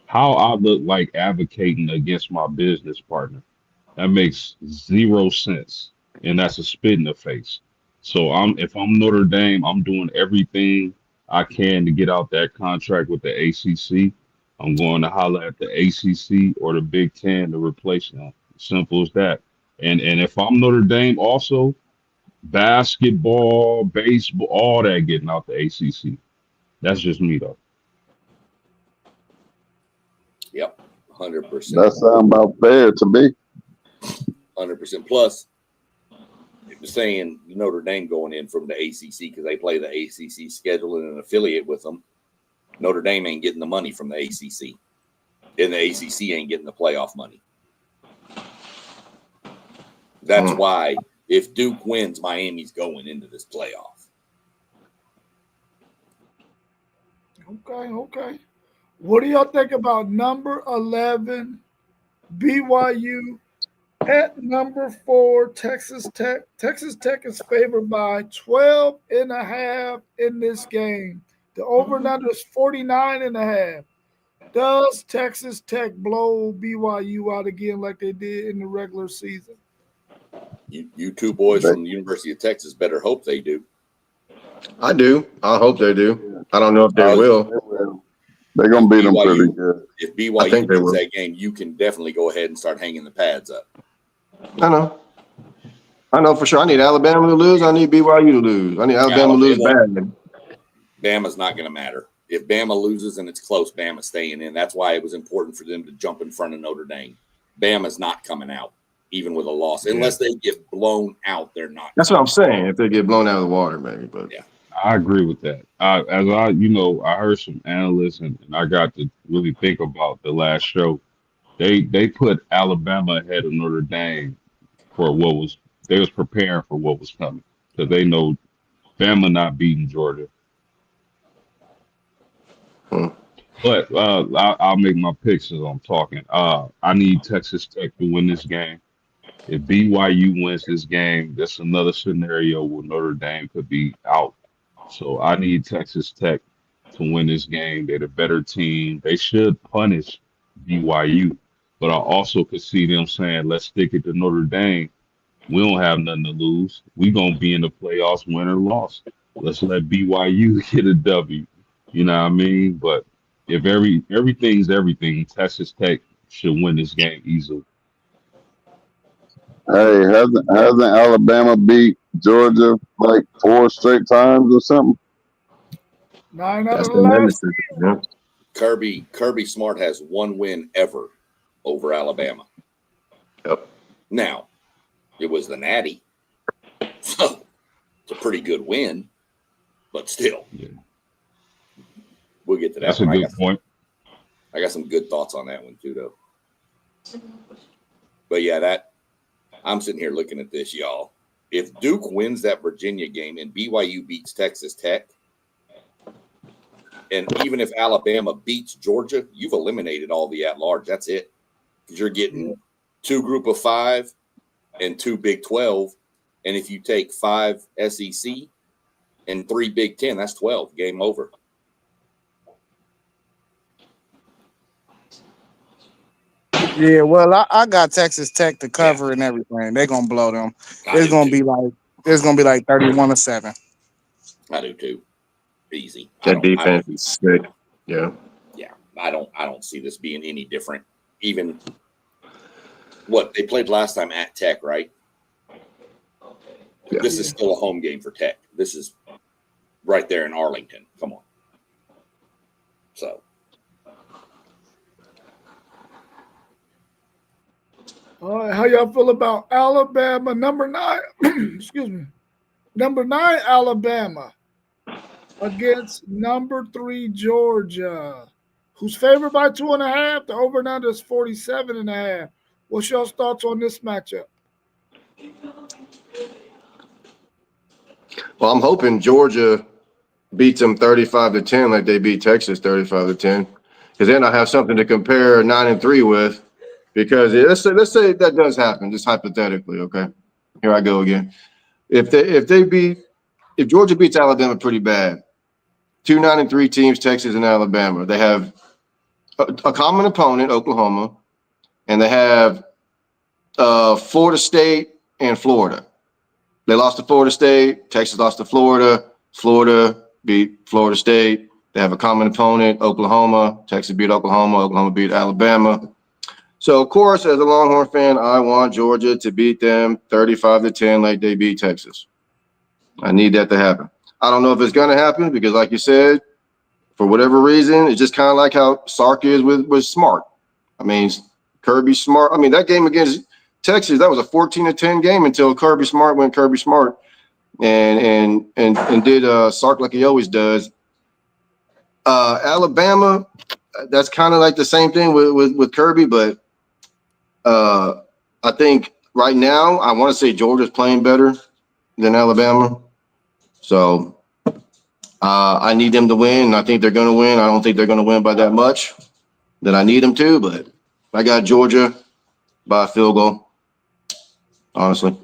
[SPEAKER 6] how I look like advocating against my business partner. That makes zero sense. And that's a spit in the face. So if I'm Notre Dame, I'm doing everything I can to get out that contract with the ACC. I'm going to holler at the ACC or the Big Ten to replace them. Simple as that. And if I'm Notre Dame, also basketball, baseball, all that getting out the ACC. That's just me though.
[SPEAKER 1] Yep, 100%.
[SPEAKER 3] That sounds about fair to me.
[SPEAKER 1] 100%. Plus, it was saying Notre Dame going in from the ACC because they play the ACC schedule and an affiliate with them. Notre Dame ain't getting the money from the ACC, and the ACC ain't getting the playoff money. That's why if Duke wins, Miami's going into this playoff.
[SPEAKER 2] Okay. What do y'all think about number 11, BYU, at number 4, Texas Tech? Texas Tech is favored by 12.5 in this game. The over and under is 49.5. Does Texas Tech blow BYU out again like they did in the regular season?
[SPEAKER 1] You two boys from the University of Texas better hope they do.
[SPEAKER 5] I do. I hope they do. I don't know if they will.
[SPEAKER 3] They're going to beat them pretty good.
[SPEAKER 1] If BYU wins that game, you can definitely go ahead and start hanging the pads up.
[SPEAKER 5] I know for sure. I need Alabama to lose. I need BYU to lose. I need Alabama to lose bad.
[SPEAKER 1] Bama's not going to matter. If Bama loses and it's close, Bama's staying in. That's why it was important for them to jump in front of Notre Dame. Bama's not coming out, even with a loss. Unless they get blown out, they're not.
[SPEAKER 5] That's what I'm saying. If they get blown out of the water, maybe. But
[SPEAKER 1] yeah.
[SPEAKER 6] I agree with that. I heard some analysts and I got to really think about the last show. They put Alabama ahead of Notre Dame for they was preparing for what was coming because they know Bama not beating Georgia. But I'll make my picks as I'm talking. I need Texas Tech to win this game. If BYU wins this game, that's another scenario where Notre Dame could be out. So I need Texas Tech to win this game. They're the better team. They should punish BYU. But I also could see them saying, let's stick it to Notre Dame. We don't have nothing to lose. We're going to be in the playoffs, win or loss. Let's let BYU get a W. You know what I mean? But if everything's everything, Texas Tech should win this game easily.
[SPEAKER 3] Hey, hasn't Alabama beat Georgia like 4 straight times or something?
[SPEAKER 2] 9 out
[SPEAKER 5] That's
[SPEAKER 2] of the last.
[SPEAKER 5] tremendous. Yeah.
[SPEAKER 1] Kirby Smart has one win ever over Alabama.
[SPEAKER 5] Yep.
[SPEAKER 1] Now, it was the Natty. So it's a pretty good win, but still.
[SPEAKER 6] Yeah.
[SPEAKER 1] We'll get to that.
[SPEAKER 6] That's a good point.
[SPEAKER 1] I got some good thoughts on that one too, though. But yeah, I'm sitting here looking at this, y'all. If Duke wins that Virginia game and BYU beats Texas Tech, and even if Alabama beats Georgia, you've eliminated all the at-large. That's it. Because you're getting 2 Group of 5 and 2 Big 12. And if you take 5 SEC and 3 Big 10, that's 12. Game over.
[SPEAKER 4] Yeah, well, I got Texas Tech to cover and everything. They're gonna blow them. It's gonna be like 31-7.
[SPEAKER 1] I do too. Easy.
[SPEAKER 5] That defense is sick. Yeah.
[SPEAKER 1] Yeah, I don't see this being any different. Even what they played last time at Tech, right?
[SPEAKER 5] Yeah.
[SPEAKER 1] This is still a home game for Tech. This is right there in Arlington. Come on. So.
[SPEAKER 2] All right, how y'all feel about Alabama number 9? Excuse me, number 9 Alabama against number 3 Georgia, who's favored by 2.5. The over and under is 47.5. What's y'all's thoughts on this matchup?
[SPEAKER 5] Well, I'm hoping Georgia beats them 35-10 like they beat Texas 35-10, because then I have something to compare 9-3 with. Because let's say that does happen, just hypothetically. Okay, here I go again. If Georgia beats Alabama pretty bad, 2 9-3 teams, Texas and Alabama, they have a common opponent, Oklahoma, and they have Florida State and Florida. They lost to Florida State. Texas lost to Florida. Florida beat Florida State. They have a common opponent, Oklahoma. Texas beat Oklahoma. Oklahoma beat Alabama. So, of course, as a Longhorn fan, I want Georgia to beat them 35-10 like they beat Texas. I need that to happen. I don't know if it's going to happen because, like you said, for whatever reason, it's just kind of like how Sark is with Smart. I mean, Kirby Smart. I mean, that game against Texas, that was a 14-10 game until Kirby Smart went Kirby Smart and did Sark like he always does. Alabama, that's kind of like the same thing with Kirby, but I think right now I want to say Georgia's playing better than Alabama. So I need them to win. I think they're going to win. I don't think they're going to win by that much that I need them to, but I got Georgia by a field goal, honestly.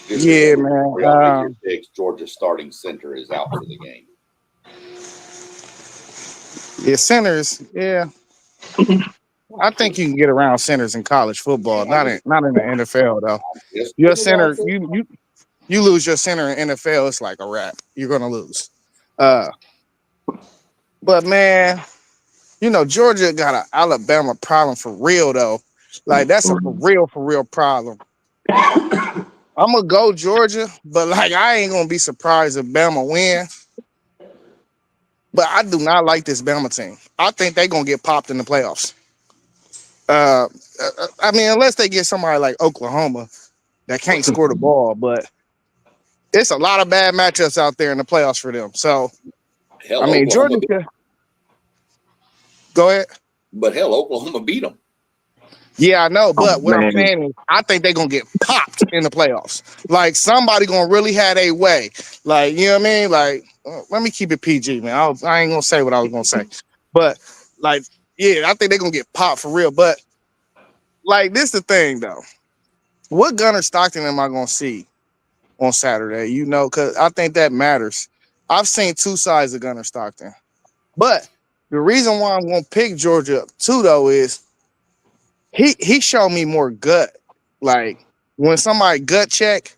[SPEAKER 4] Yeah, man.
[SPEAKER 1] Georgia's starting center is out for the game.
[SPEAKER 4] Yeah, centers. Yeah, I think you can get around centers in college football, not in the NFL though. Your center, you lose your center in NFL, it's like a wrap. You're gonna lose. But man, you know Georgia got an Alabama problem for real though. Like that's a for real problem. I'm gonna go Georgia, but like I ain't gonna be surprised if Bama win. But I do not like this Bama team. I think they're gonna get popped in the playoffs. I mean, unless they get somebody like Oklahoma that can't score the ball, but it's a lot of bad matchups out there in the playoffs for them. So,
[SPEAKER 1] hell,
[SPEAKER 4] I mean,
[SPEAKER 1] Oklahoma
[SPEAKER 4] Georgia. Go ahead.
[SPEAKER 1] But hell, Oklahoma beat them.
[SPEAKER 4] Yeah, I know. But what I'm saying is, I think they're gonna get popped in the playoffs. Like somebody gonna really have a way. Like, you know what I mean? Like, let me keep it PG, man. I ain't gonna say what I was gonna say, but like, yeah, I think they're gonna get popped for real. But like, this the thing though. What Gunnar Stockton am I gonna see on Saturday? You know, because I think that matters. I've seen two sides of Gunnar Stockton, but the reason why I'm gonna pick Georgia too though is he showed me more gut. Like when somebody gut check,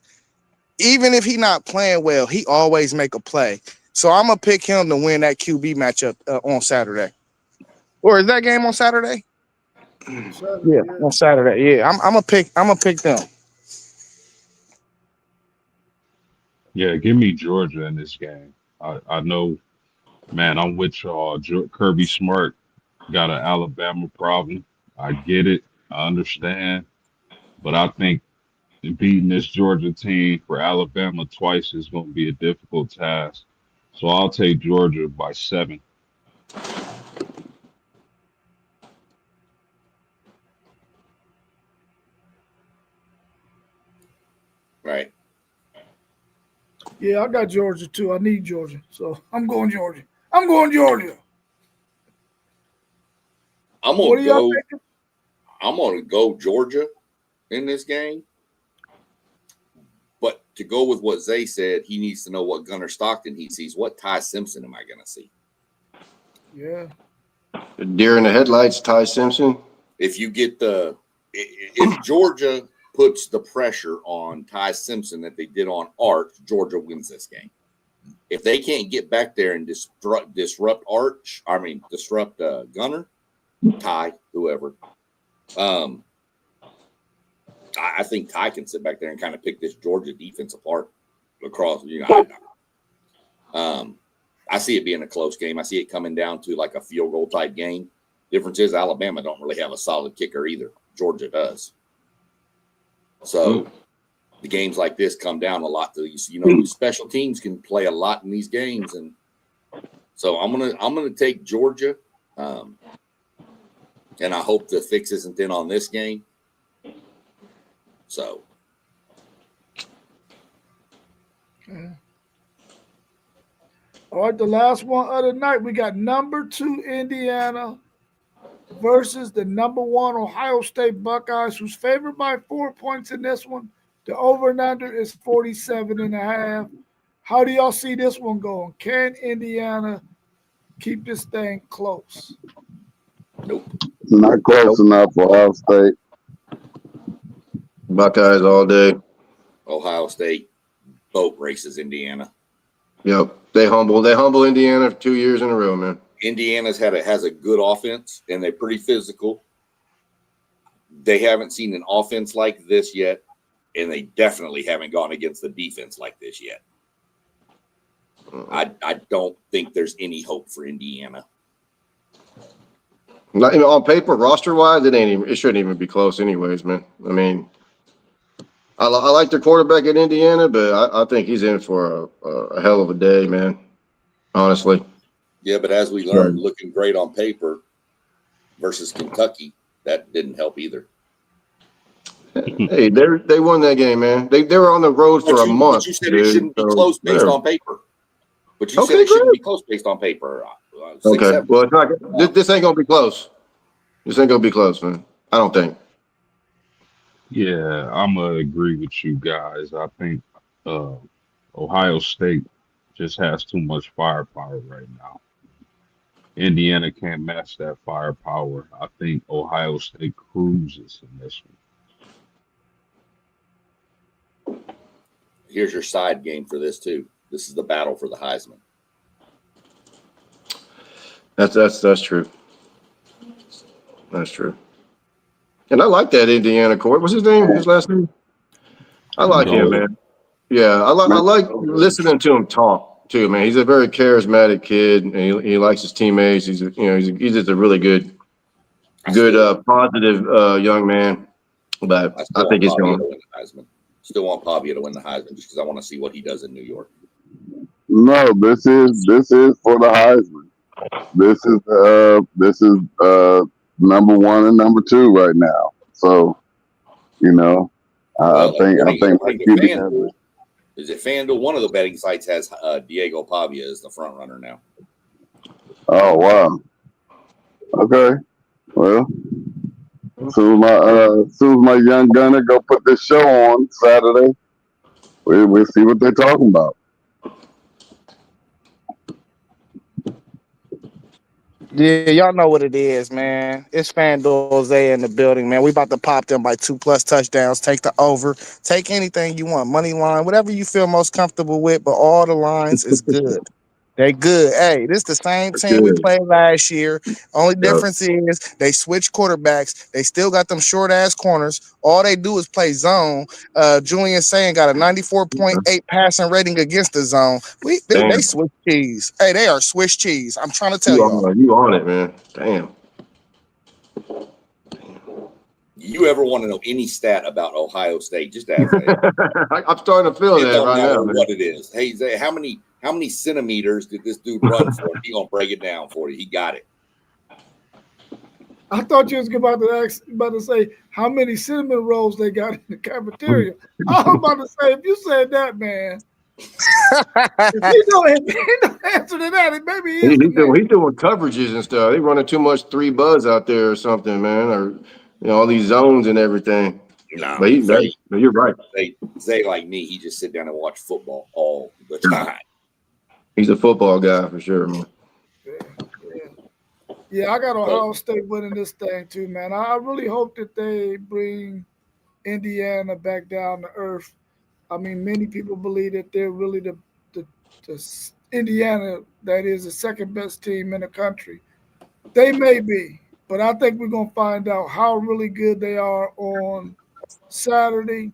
[SPEAKER 4] even if he not playing well, he always make a play. So I'm gonna pick him to win that QB matchup on Saturday. Or is that game on Saturday? Yeah, on Saturday. Yeah, I'm gonna pick them.
[SPEAKER 6] Yeah, give me Georgia in this game. I know, man, I'm with y'all. Kirby Smart got an Alabama problem. I get it. I understand. But I think beating this Georgia team for Alabama twice is going to be a difficult task. So I'll take Georgia by 7.
[SPEAKER 1] Right.
[SPEAKER 2] Yeah, I got Georgia too. I need Georgia, so I'm going Georgia. I'm going Georgia.
[SPEAKER 1] I'm
[SPEAKER 2] What
[SPEAKER 1] gonna
[SPEAKER 2] do y'all
[SPEAKER 1] go.
[SPEAKER 2] think?
[SPEAKER 1] I'm gonna go Georgia in this game. But to go with what Zay said, he needs to know what Gunnar Stockton he sees. What Ty Simpson am I gonna see?
[SPEAKER 2] Yeah.
[SPEAKER 5] The deer in the headlights, Ty Simpson.
[SPEAKER 1] If you get if Georgia puts the pressure on Ty Simpson that they did on Art, Georgia wins this game. If they can't get back there and disrupt Gunner, Ty, whoever, I think Ty can sit back there and kind of pick this Georgia defense apart across. I see it being a close game. I see it coming down to like a field goal type game. Difference is Alabama don't really have a solid kicker either. Georgia does. So the games like this come down a lot to special teams can play a lot in these games, and so I'm gonna take Georgia, and I hope the fix isn't in on this game. So.
[SPEAKER 2] All right, the last one of the night, we got number 2 Indiana versus the number 1 Ohio State Buckeyes, who's favored by 4 points in this one. The over and under is 47.5. How do y'all see this one going? Can Indiana keep this thing close?
[SPEAKER 1] Nope.
[SPEAKER 3] Not close enough for Ohio State.
[SPEAKER 5] Buckeyes all day.
[SPEAKER 1] Ohio State boat races Indiana.
[SPEAKER 5] Yep. They humble Indiana for 2 years in a row, man.
[SPEAKER 1] Indiana's has a good offense, and they're pretty physical. They haven't seen an offense like this yet, and they definitely haven't gone against the defense like this yet. I don't think there's any hope for Indiana.
[SPEAKER 5] Not, on paper, roster-wise, it shouldn't even be close anyways, man. I mean, I like their quarterback at Indiana, but I think he's in for a hell of a day, man, honestly.
[SPEAKER 1] Yeah, but as we learned, looking great on paper versus Kentucky, that didn't help either.
[SPEAKER 5] Hey, they won that game, man. They were on the road for a month.
[SPEAKER 1] But you said it shouldn't be close based on paper. But you said it shouldn't be close based on paper.
[SPEAKER 5] Okay, well, it's not. This ain't gonna be close. This ain't gonna be close, man. I don't think.
[SPEAKER 6] Yeah, I'm gonna agree with you guys. I think Ohio State just has too much firepower right now. Indiana can't match that firepower. I think Ohio State cruises in this one.
[SPEAKER 1] Here's your side game for this too. This is the battle for the Heisman.
[SPEAKER 5] That's true. That's true. And I like that Indiana court. What's his name? His last name? I like him, man. Yeah, I like listening to him talk too, man. He's a very charismatic kid, and he likes his teammates. He's just a really good, positive young man. But I think he's going to
[SPEAKER 1] win the Heisman. Still want Pavia to win the Heisman just because I want to see what he does in New York.
[SPEAKER 3] No, this is for the Heisman. This is number 1 and number 2 right now. So, I think
[SPEAKER 1] according to
[SPEAKER 3] my QB has
[SPEAKER 1] FanDuel,
[SPEAKER 3] it.
[SPEAKER 1] is it FanDuel? One of the betting sites has Diego Pavia as the front runner now.
[SPEAKER 3] Oh wow. Okay. Well, soon as my young gunner go put this show on Saturday, we'll see what they're talking about.
[SPEAKER 4] Yeah, y'all know what it is, man. It's FanDuel Jose in the building, man. We about to pop them by 2+ touchdowns. Take the over. Take anything you want. Money line, whatever you feel most comfortable with, but all the lines is good. They good. Hey, this the same team we
[SPEAKER 5] Good.
[SPEAKER 4] played last year. Only
[SPEAKER 5] Yep.
[SPEAKER 4] difference is they switch quarterbacks. They still got them short ass corners. All they do is play zone. Julian saying got a 94.8 passing rating against the zone. They
[SPEAKER 5] Damn.
[SPEAKER 4] Swiss cheese. Hey, they are Swiss cheese. I'm trying to tell y'all.
[SPEAKER 5] You on it, man. Damn.
[SPEAKER 1] You ever want to know any stat about Ohio State? Just ask Zay.
[SPEAKER 5] I'm starting to feel
[SPEAKER 1] It
[SPEAKER 5] that
[SPEAKER 1] don't
[SPEAKER 5] right
[SPEAKER 1] matter
[SPEAKER 5] now, man.
[SPEAKER 1] what it is. Hey, Zay, how many centimeters did this dude run for? He gonna break it down for you. He got it.
[SPEAKER 2] I thought you was about to say how many cinnamon rolls they got in the cafeteria. I was about to say, if you said that, man, if he don't answer to that, it maybe he is the man.
[SPEAKER 5] He's doing coverages and stuff. They running too much 3 buzz out there or something, man, or all these zones and everything.
[SPEAKER 1] Nah,
[SPEAKER 5] But you're right.
[SPEAKER 1] Zay like me, he just sit down and watch football all the time.
[SPEAKER 5] He's a football guy for sure, man.
[SPEAKER 2] Yeah, I got Ohio State winning this thing too, man. I really hope that they bring Indiana back down to earth. I mean, many people believe that they're really the Indiana that is the second best team in the country. They may be, but I think we're gonna find out how really good they are on Saturday.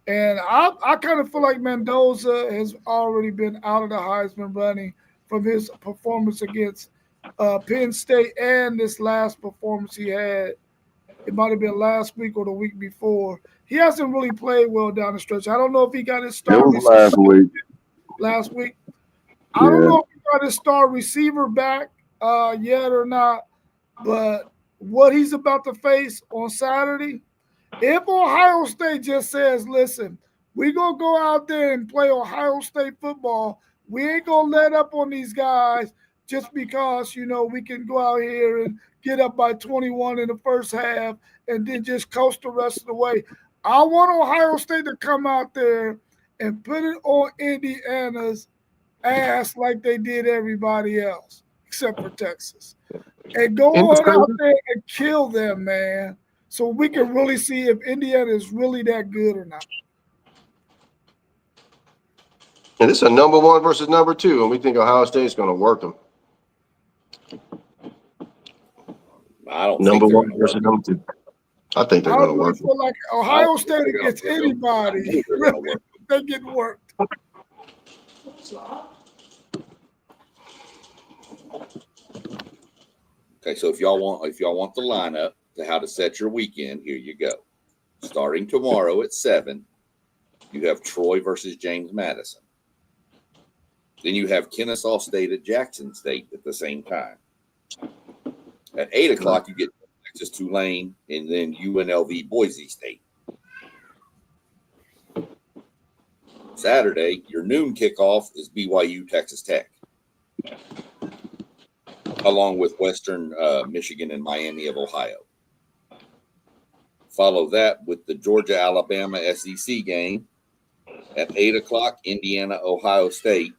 [SPEAKER 2] And I kind of feel like Mendoza has already been out of the Heisman running from his performance against Penn State and this last performance he had. It might have been last week or the week before. He hasn't really played well down the stretch. I don't know if he got his
[SPEAKER 3] It
[SPEAKER 2] star
[SPEAKER 3] was last week.
[SPEAKER 2] last week. I don't know if he got his star receiver back yet or not, but what he's about to face on Saturday, if Ohio State just says, listen, we're going to go out there and play Ohio State football, we ain't going to let up on these guys just because, we can go out here and get up by 21 in the first half and then just coast the rest of the way. I want Ohio State to come out there and put it on Indiana's ass like they did everybody else, except for Texas. And go on out there and kill them, man, so we can really see if Indiana is really that good or not.
[SPEAKER 5] And this is a number 1 versus number 2, and we think Ohio State's going to work them.
[SPEAKER 1] I don't
[SPEAKER 5] Number
[SPEAKER 1] think
[SPEAKER 5] 1 versus number 2. I think they're going to work them.
[SPEAKER 2] feel like Ohio State against anybody, they get worked.
[SPEAKER 1] Okay, so if y'all want the lineup to how to set your weekend, here you go. Starting tomorrow at 7, you have Troy versus James Madison. Then you have Kennesaw State at Jackson State at the same time. At 8 o'clock, you get Texas Tulane and then UNLV Boise State. Saturday, your noon kickoff is BYU Texas Tech, along with Western Michigan and Miami of Ohio. Follow that with the Georgia-Alabama SEC game at 8 o'clock, Indiana, Ohio State.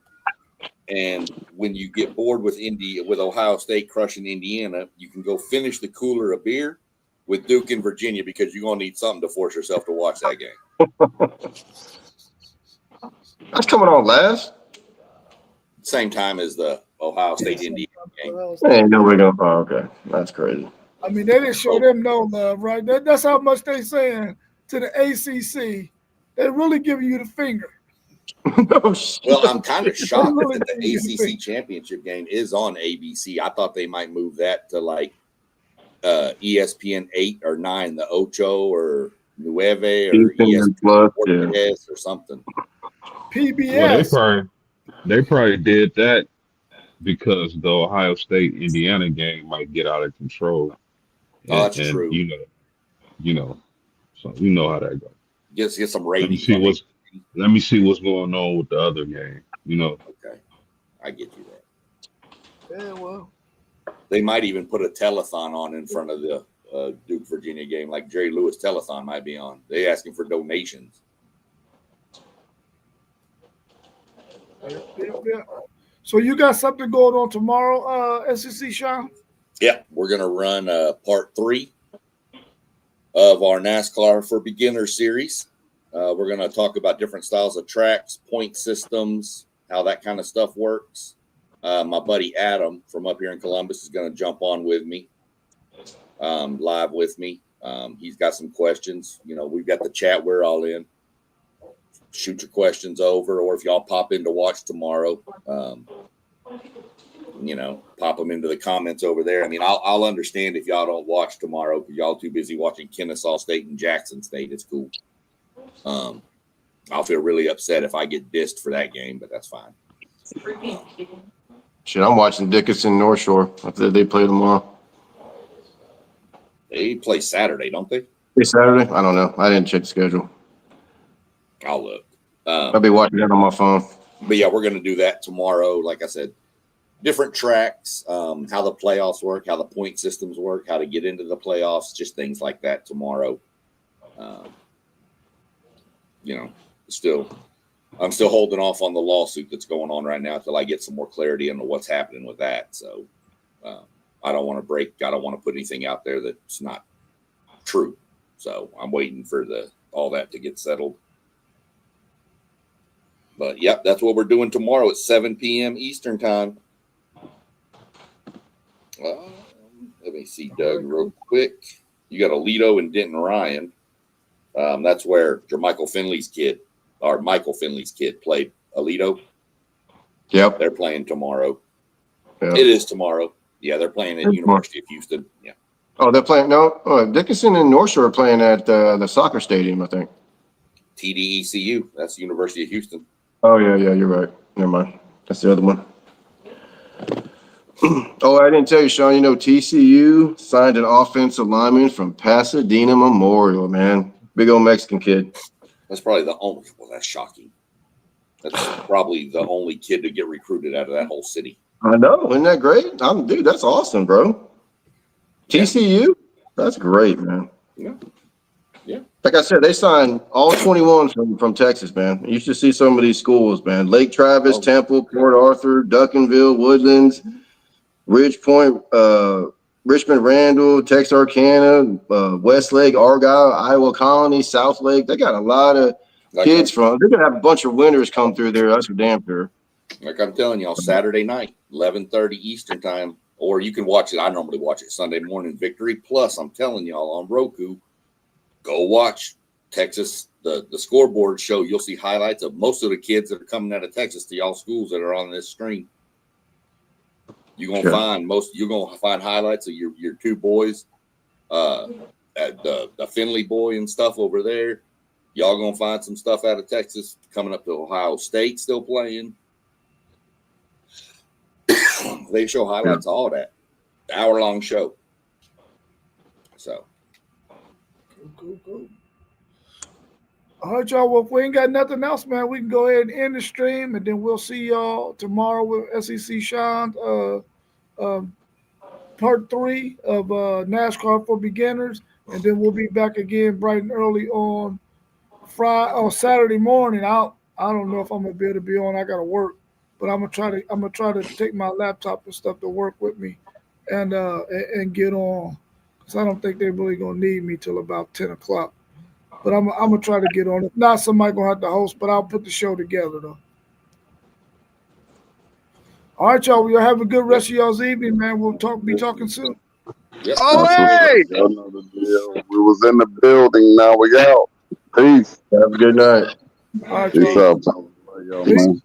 [SPEAKER 1] And when you get bored with Ohio State crushing Indiana, you can go finish the cooler of beer with Duke and Virginia because you're going to need something to force yourself to watch that game.
[SPEAKER 5] That's coming on last.
[SPEAKER 1] Same time as the Ohio State Indiana game.
[SPEAKER 5] Ain't nobody going to. Oh, okay. That's crazy.
[SPEAKER 2] I mean, they didn't show them no love, right? That's how much they saying to the ACC. They really giving you the finger.
[SPEAKER 5] No shit.
[SPEAKER 1] Well, I'm kind of shocked that the ACC championship game is on ABC. I thought they might move that to like ESPN 8 or 9, the Ocho or Nueve or ESPN
[SPEAKER 5] Plus,
[SPEAKER 1] Portuguese or something.
[SPEAKER 2] PBS.
[SPEAKER 6] Well, they probably did that because the Ohio State Indiana game might get out of control.
[SPEAKER 1] Oh, that's true.
[SPEAKER 6] So you know how that goes.
[SPEAKER 1] Get some
[SPEAKER 6] Let me
[SPEAKER 1] ratings.
[SPEAKER 6] see what's going on with the other game. You know,
[SPEAKER 1] Okay, I get you there.
[SPEAKER 2] Yeah, well,
[SPEAKER 1] They might even put a telethon on in front of the Duke Virginia game, like Jerry Lewis telethon might be on. They asking for donations.
[SPEAKER 2] yeah. So you got something going on tomorrow, SEC, Sean?
[SPEAKER 1] Yeah, we're gonna run part 3 of our NASCAR for Beginners series. We're gonna talk about different styles of tracks, point systems, how that kind of stuff works. My buddy Adam from up here in Columbus is gonna jump on with me, live with me. He's got some questions. You know, we've got the chat. We're all in. Shoot your questions over, or if y'all pop in to watch tomorrow, you know, pop them into the comments over there. I mean, I'll understand if y'all don't watch tomorrow because y'all too busy watching Kennesaw State and Jackson State. It's cool. I'll feel really upset if I get dissed for that game, but that's fine.
[SPEAKER 5] Shit, I'm watching Dickinson North Shore after they play tomorrow.
[SPEAKER 1] They play Saturday, don't they?
[SPEAKER 5] It's Saturday? I don't know. I didn't check the schedule.
[SPEAKER 1] I'll look.
[SPEAKER 5] I'll be watching that on my phone.
[SPEAKER 1] But yeah, we're going to do that tomorrow. Like I said, different tracks, how the playoffs work, how the point systems work, how to get into the playoffs, just things like that tomorrow. You know, I'm still holding off on the lawsuit that's going on right now until I get some more clarity into what's happening with that. So I don't want to put anything out there that's not true. So I'm waiting for all that to get settled. But yep, that's what we're doing tomorrow at 7 p.m. Eastern time. Let me see, Doug, real quick. You got Alito and Denton Ryan. That's where Michael Finley's kid played Alito.
[SPEAKER 5] Yep.
[SPEAKER 1] They're playing tomorrow.
[SPEAKER 5] Yep.
[SPEAKER 1] It is tomorrow. Yeah, they're playing at University of Houston. Yeah.
[SPEAKER 5] Oh, they're playing. No, Dickinson and North Shore are playing at the soccer stadium, I think.
[SPEAKER 1] TDECU. That's University of Houston.
[SPEAKER 5] Oh, yeah, you're right. Never mind. That's the other one. Oh, I didn't tell you, Sean. You know, TCU signed an offensive lineman from Pasadena Memorial, man. Big old Mexican kid.
[SPEAKER 1] That's probably the only. Well, that's shocking. That's probably the only kid to get recruited out of that whole city.
[SPEAKER 5] I know. Isn't that great? Dude, that's awesome, bro. TCU? That's great, man.
[SPEAKER 1] Yeah. Yeah.
[SPEAKER 5] Like I said, they signed all 21 from Texas, man. You should see some of these schools, man. Lake Travis, Temple, Port Arthur, Duncanville, Woodlands, Ridge Point, Richmond Randall, Texarkana, Westlake, Argyle, Iowa Colony, South Lake. They got a lot of kids from. They're going to have a bunch of winners come through there. That's for damn sure.
[SPEAKER 1] Like I'm telling y'all, Saturday night, 11:30 Eastern time, or you can watch it. I normally watch it Sunday morning, Victory Plus. I'm telling y'all on Roku, go watch Texas, the scoreboard show. You'll see highlights of most of the kids that are coming out of Texas to y'all schools that are on this stream. You're gonna find highlights of your two boys, at the Finley boy and stuff over there. Y'all gonna find some stuff out of Texas coming up to Ohio State still playing. They show highlights of all that. Hour-long show. So.
[SPEAKER 2] Cool. All right, y'all. Well, if we ain't got nothing else, man, we can go ahead and end the stream, and then we'll see y'all tomorrow with SEC Sean's part 3 of NASCAR for Beginners, and then we'll be back again bright and early on Saturday morning. I don't know if I'm gonna be able to be on. I gotta work, but I'm gonna try to take my laptop and stuff to work with me, and get on. So I don't think they're really gonna need me till about 10 o'clock. But I'm gonna try to get on. If not, somebody gonna have to host, but I'll put the show together though. All right, y'all. We'll have a good rest of y'all's evening, man. We'll be talking soon.
[SPEAKER 1] Yep.
[SPEAKER 4] Oh, hey!
[SPEAKER 3] Y'all know the deal. We was in the building. Now we out. Peace.
[SPEAKER 5] Have a good night.
[SPEAKER 2] All right,
[SPEAKER 3] Peace
[SPEAKER 2] y'all.
[SPEAKER 3] out. Y'all, man.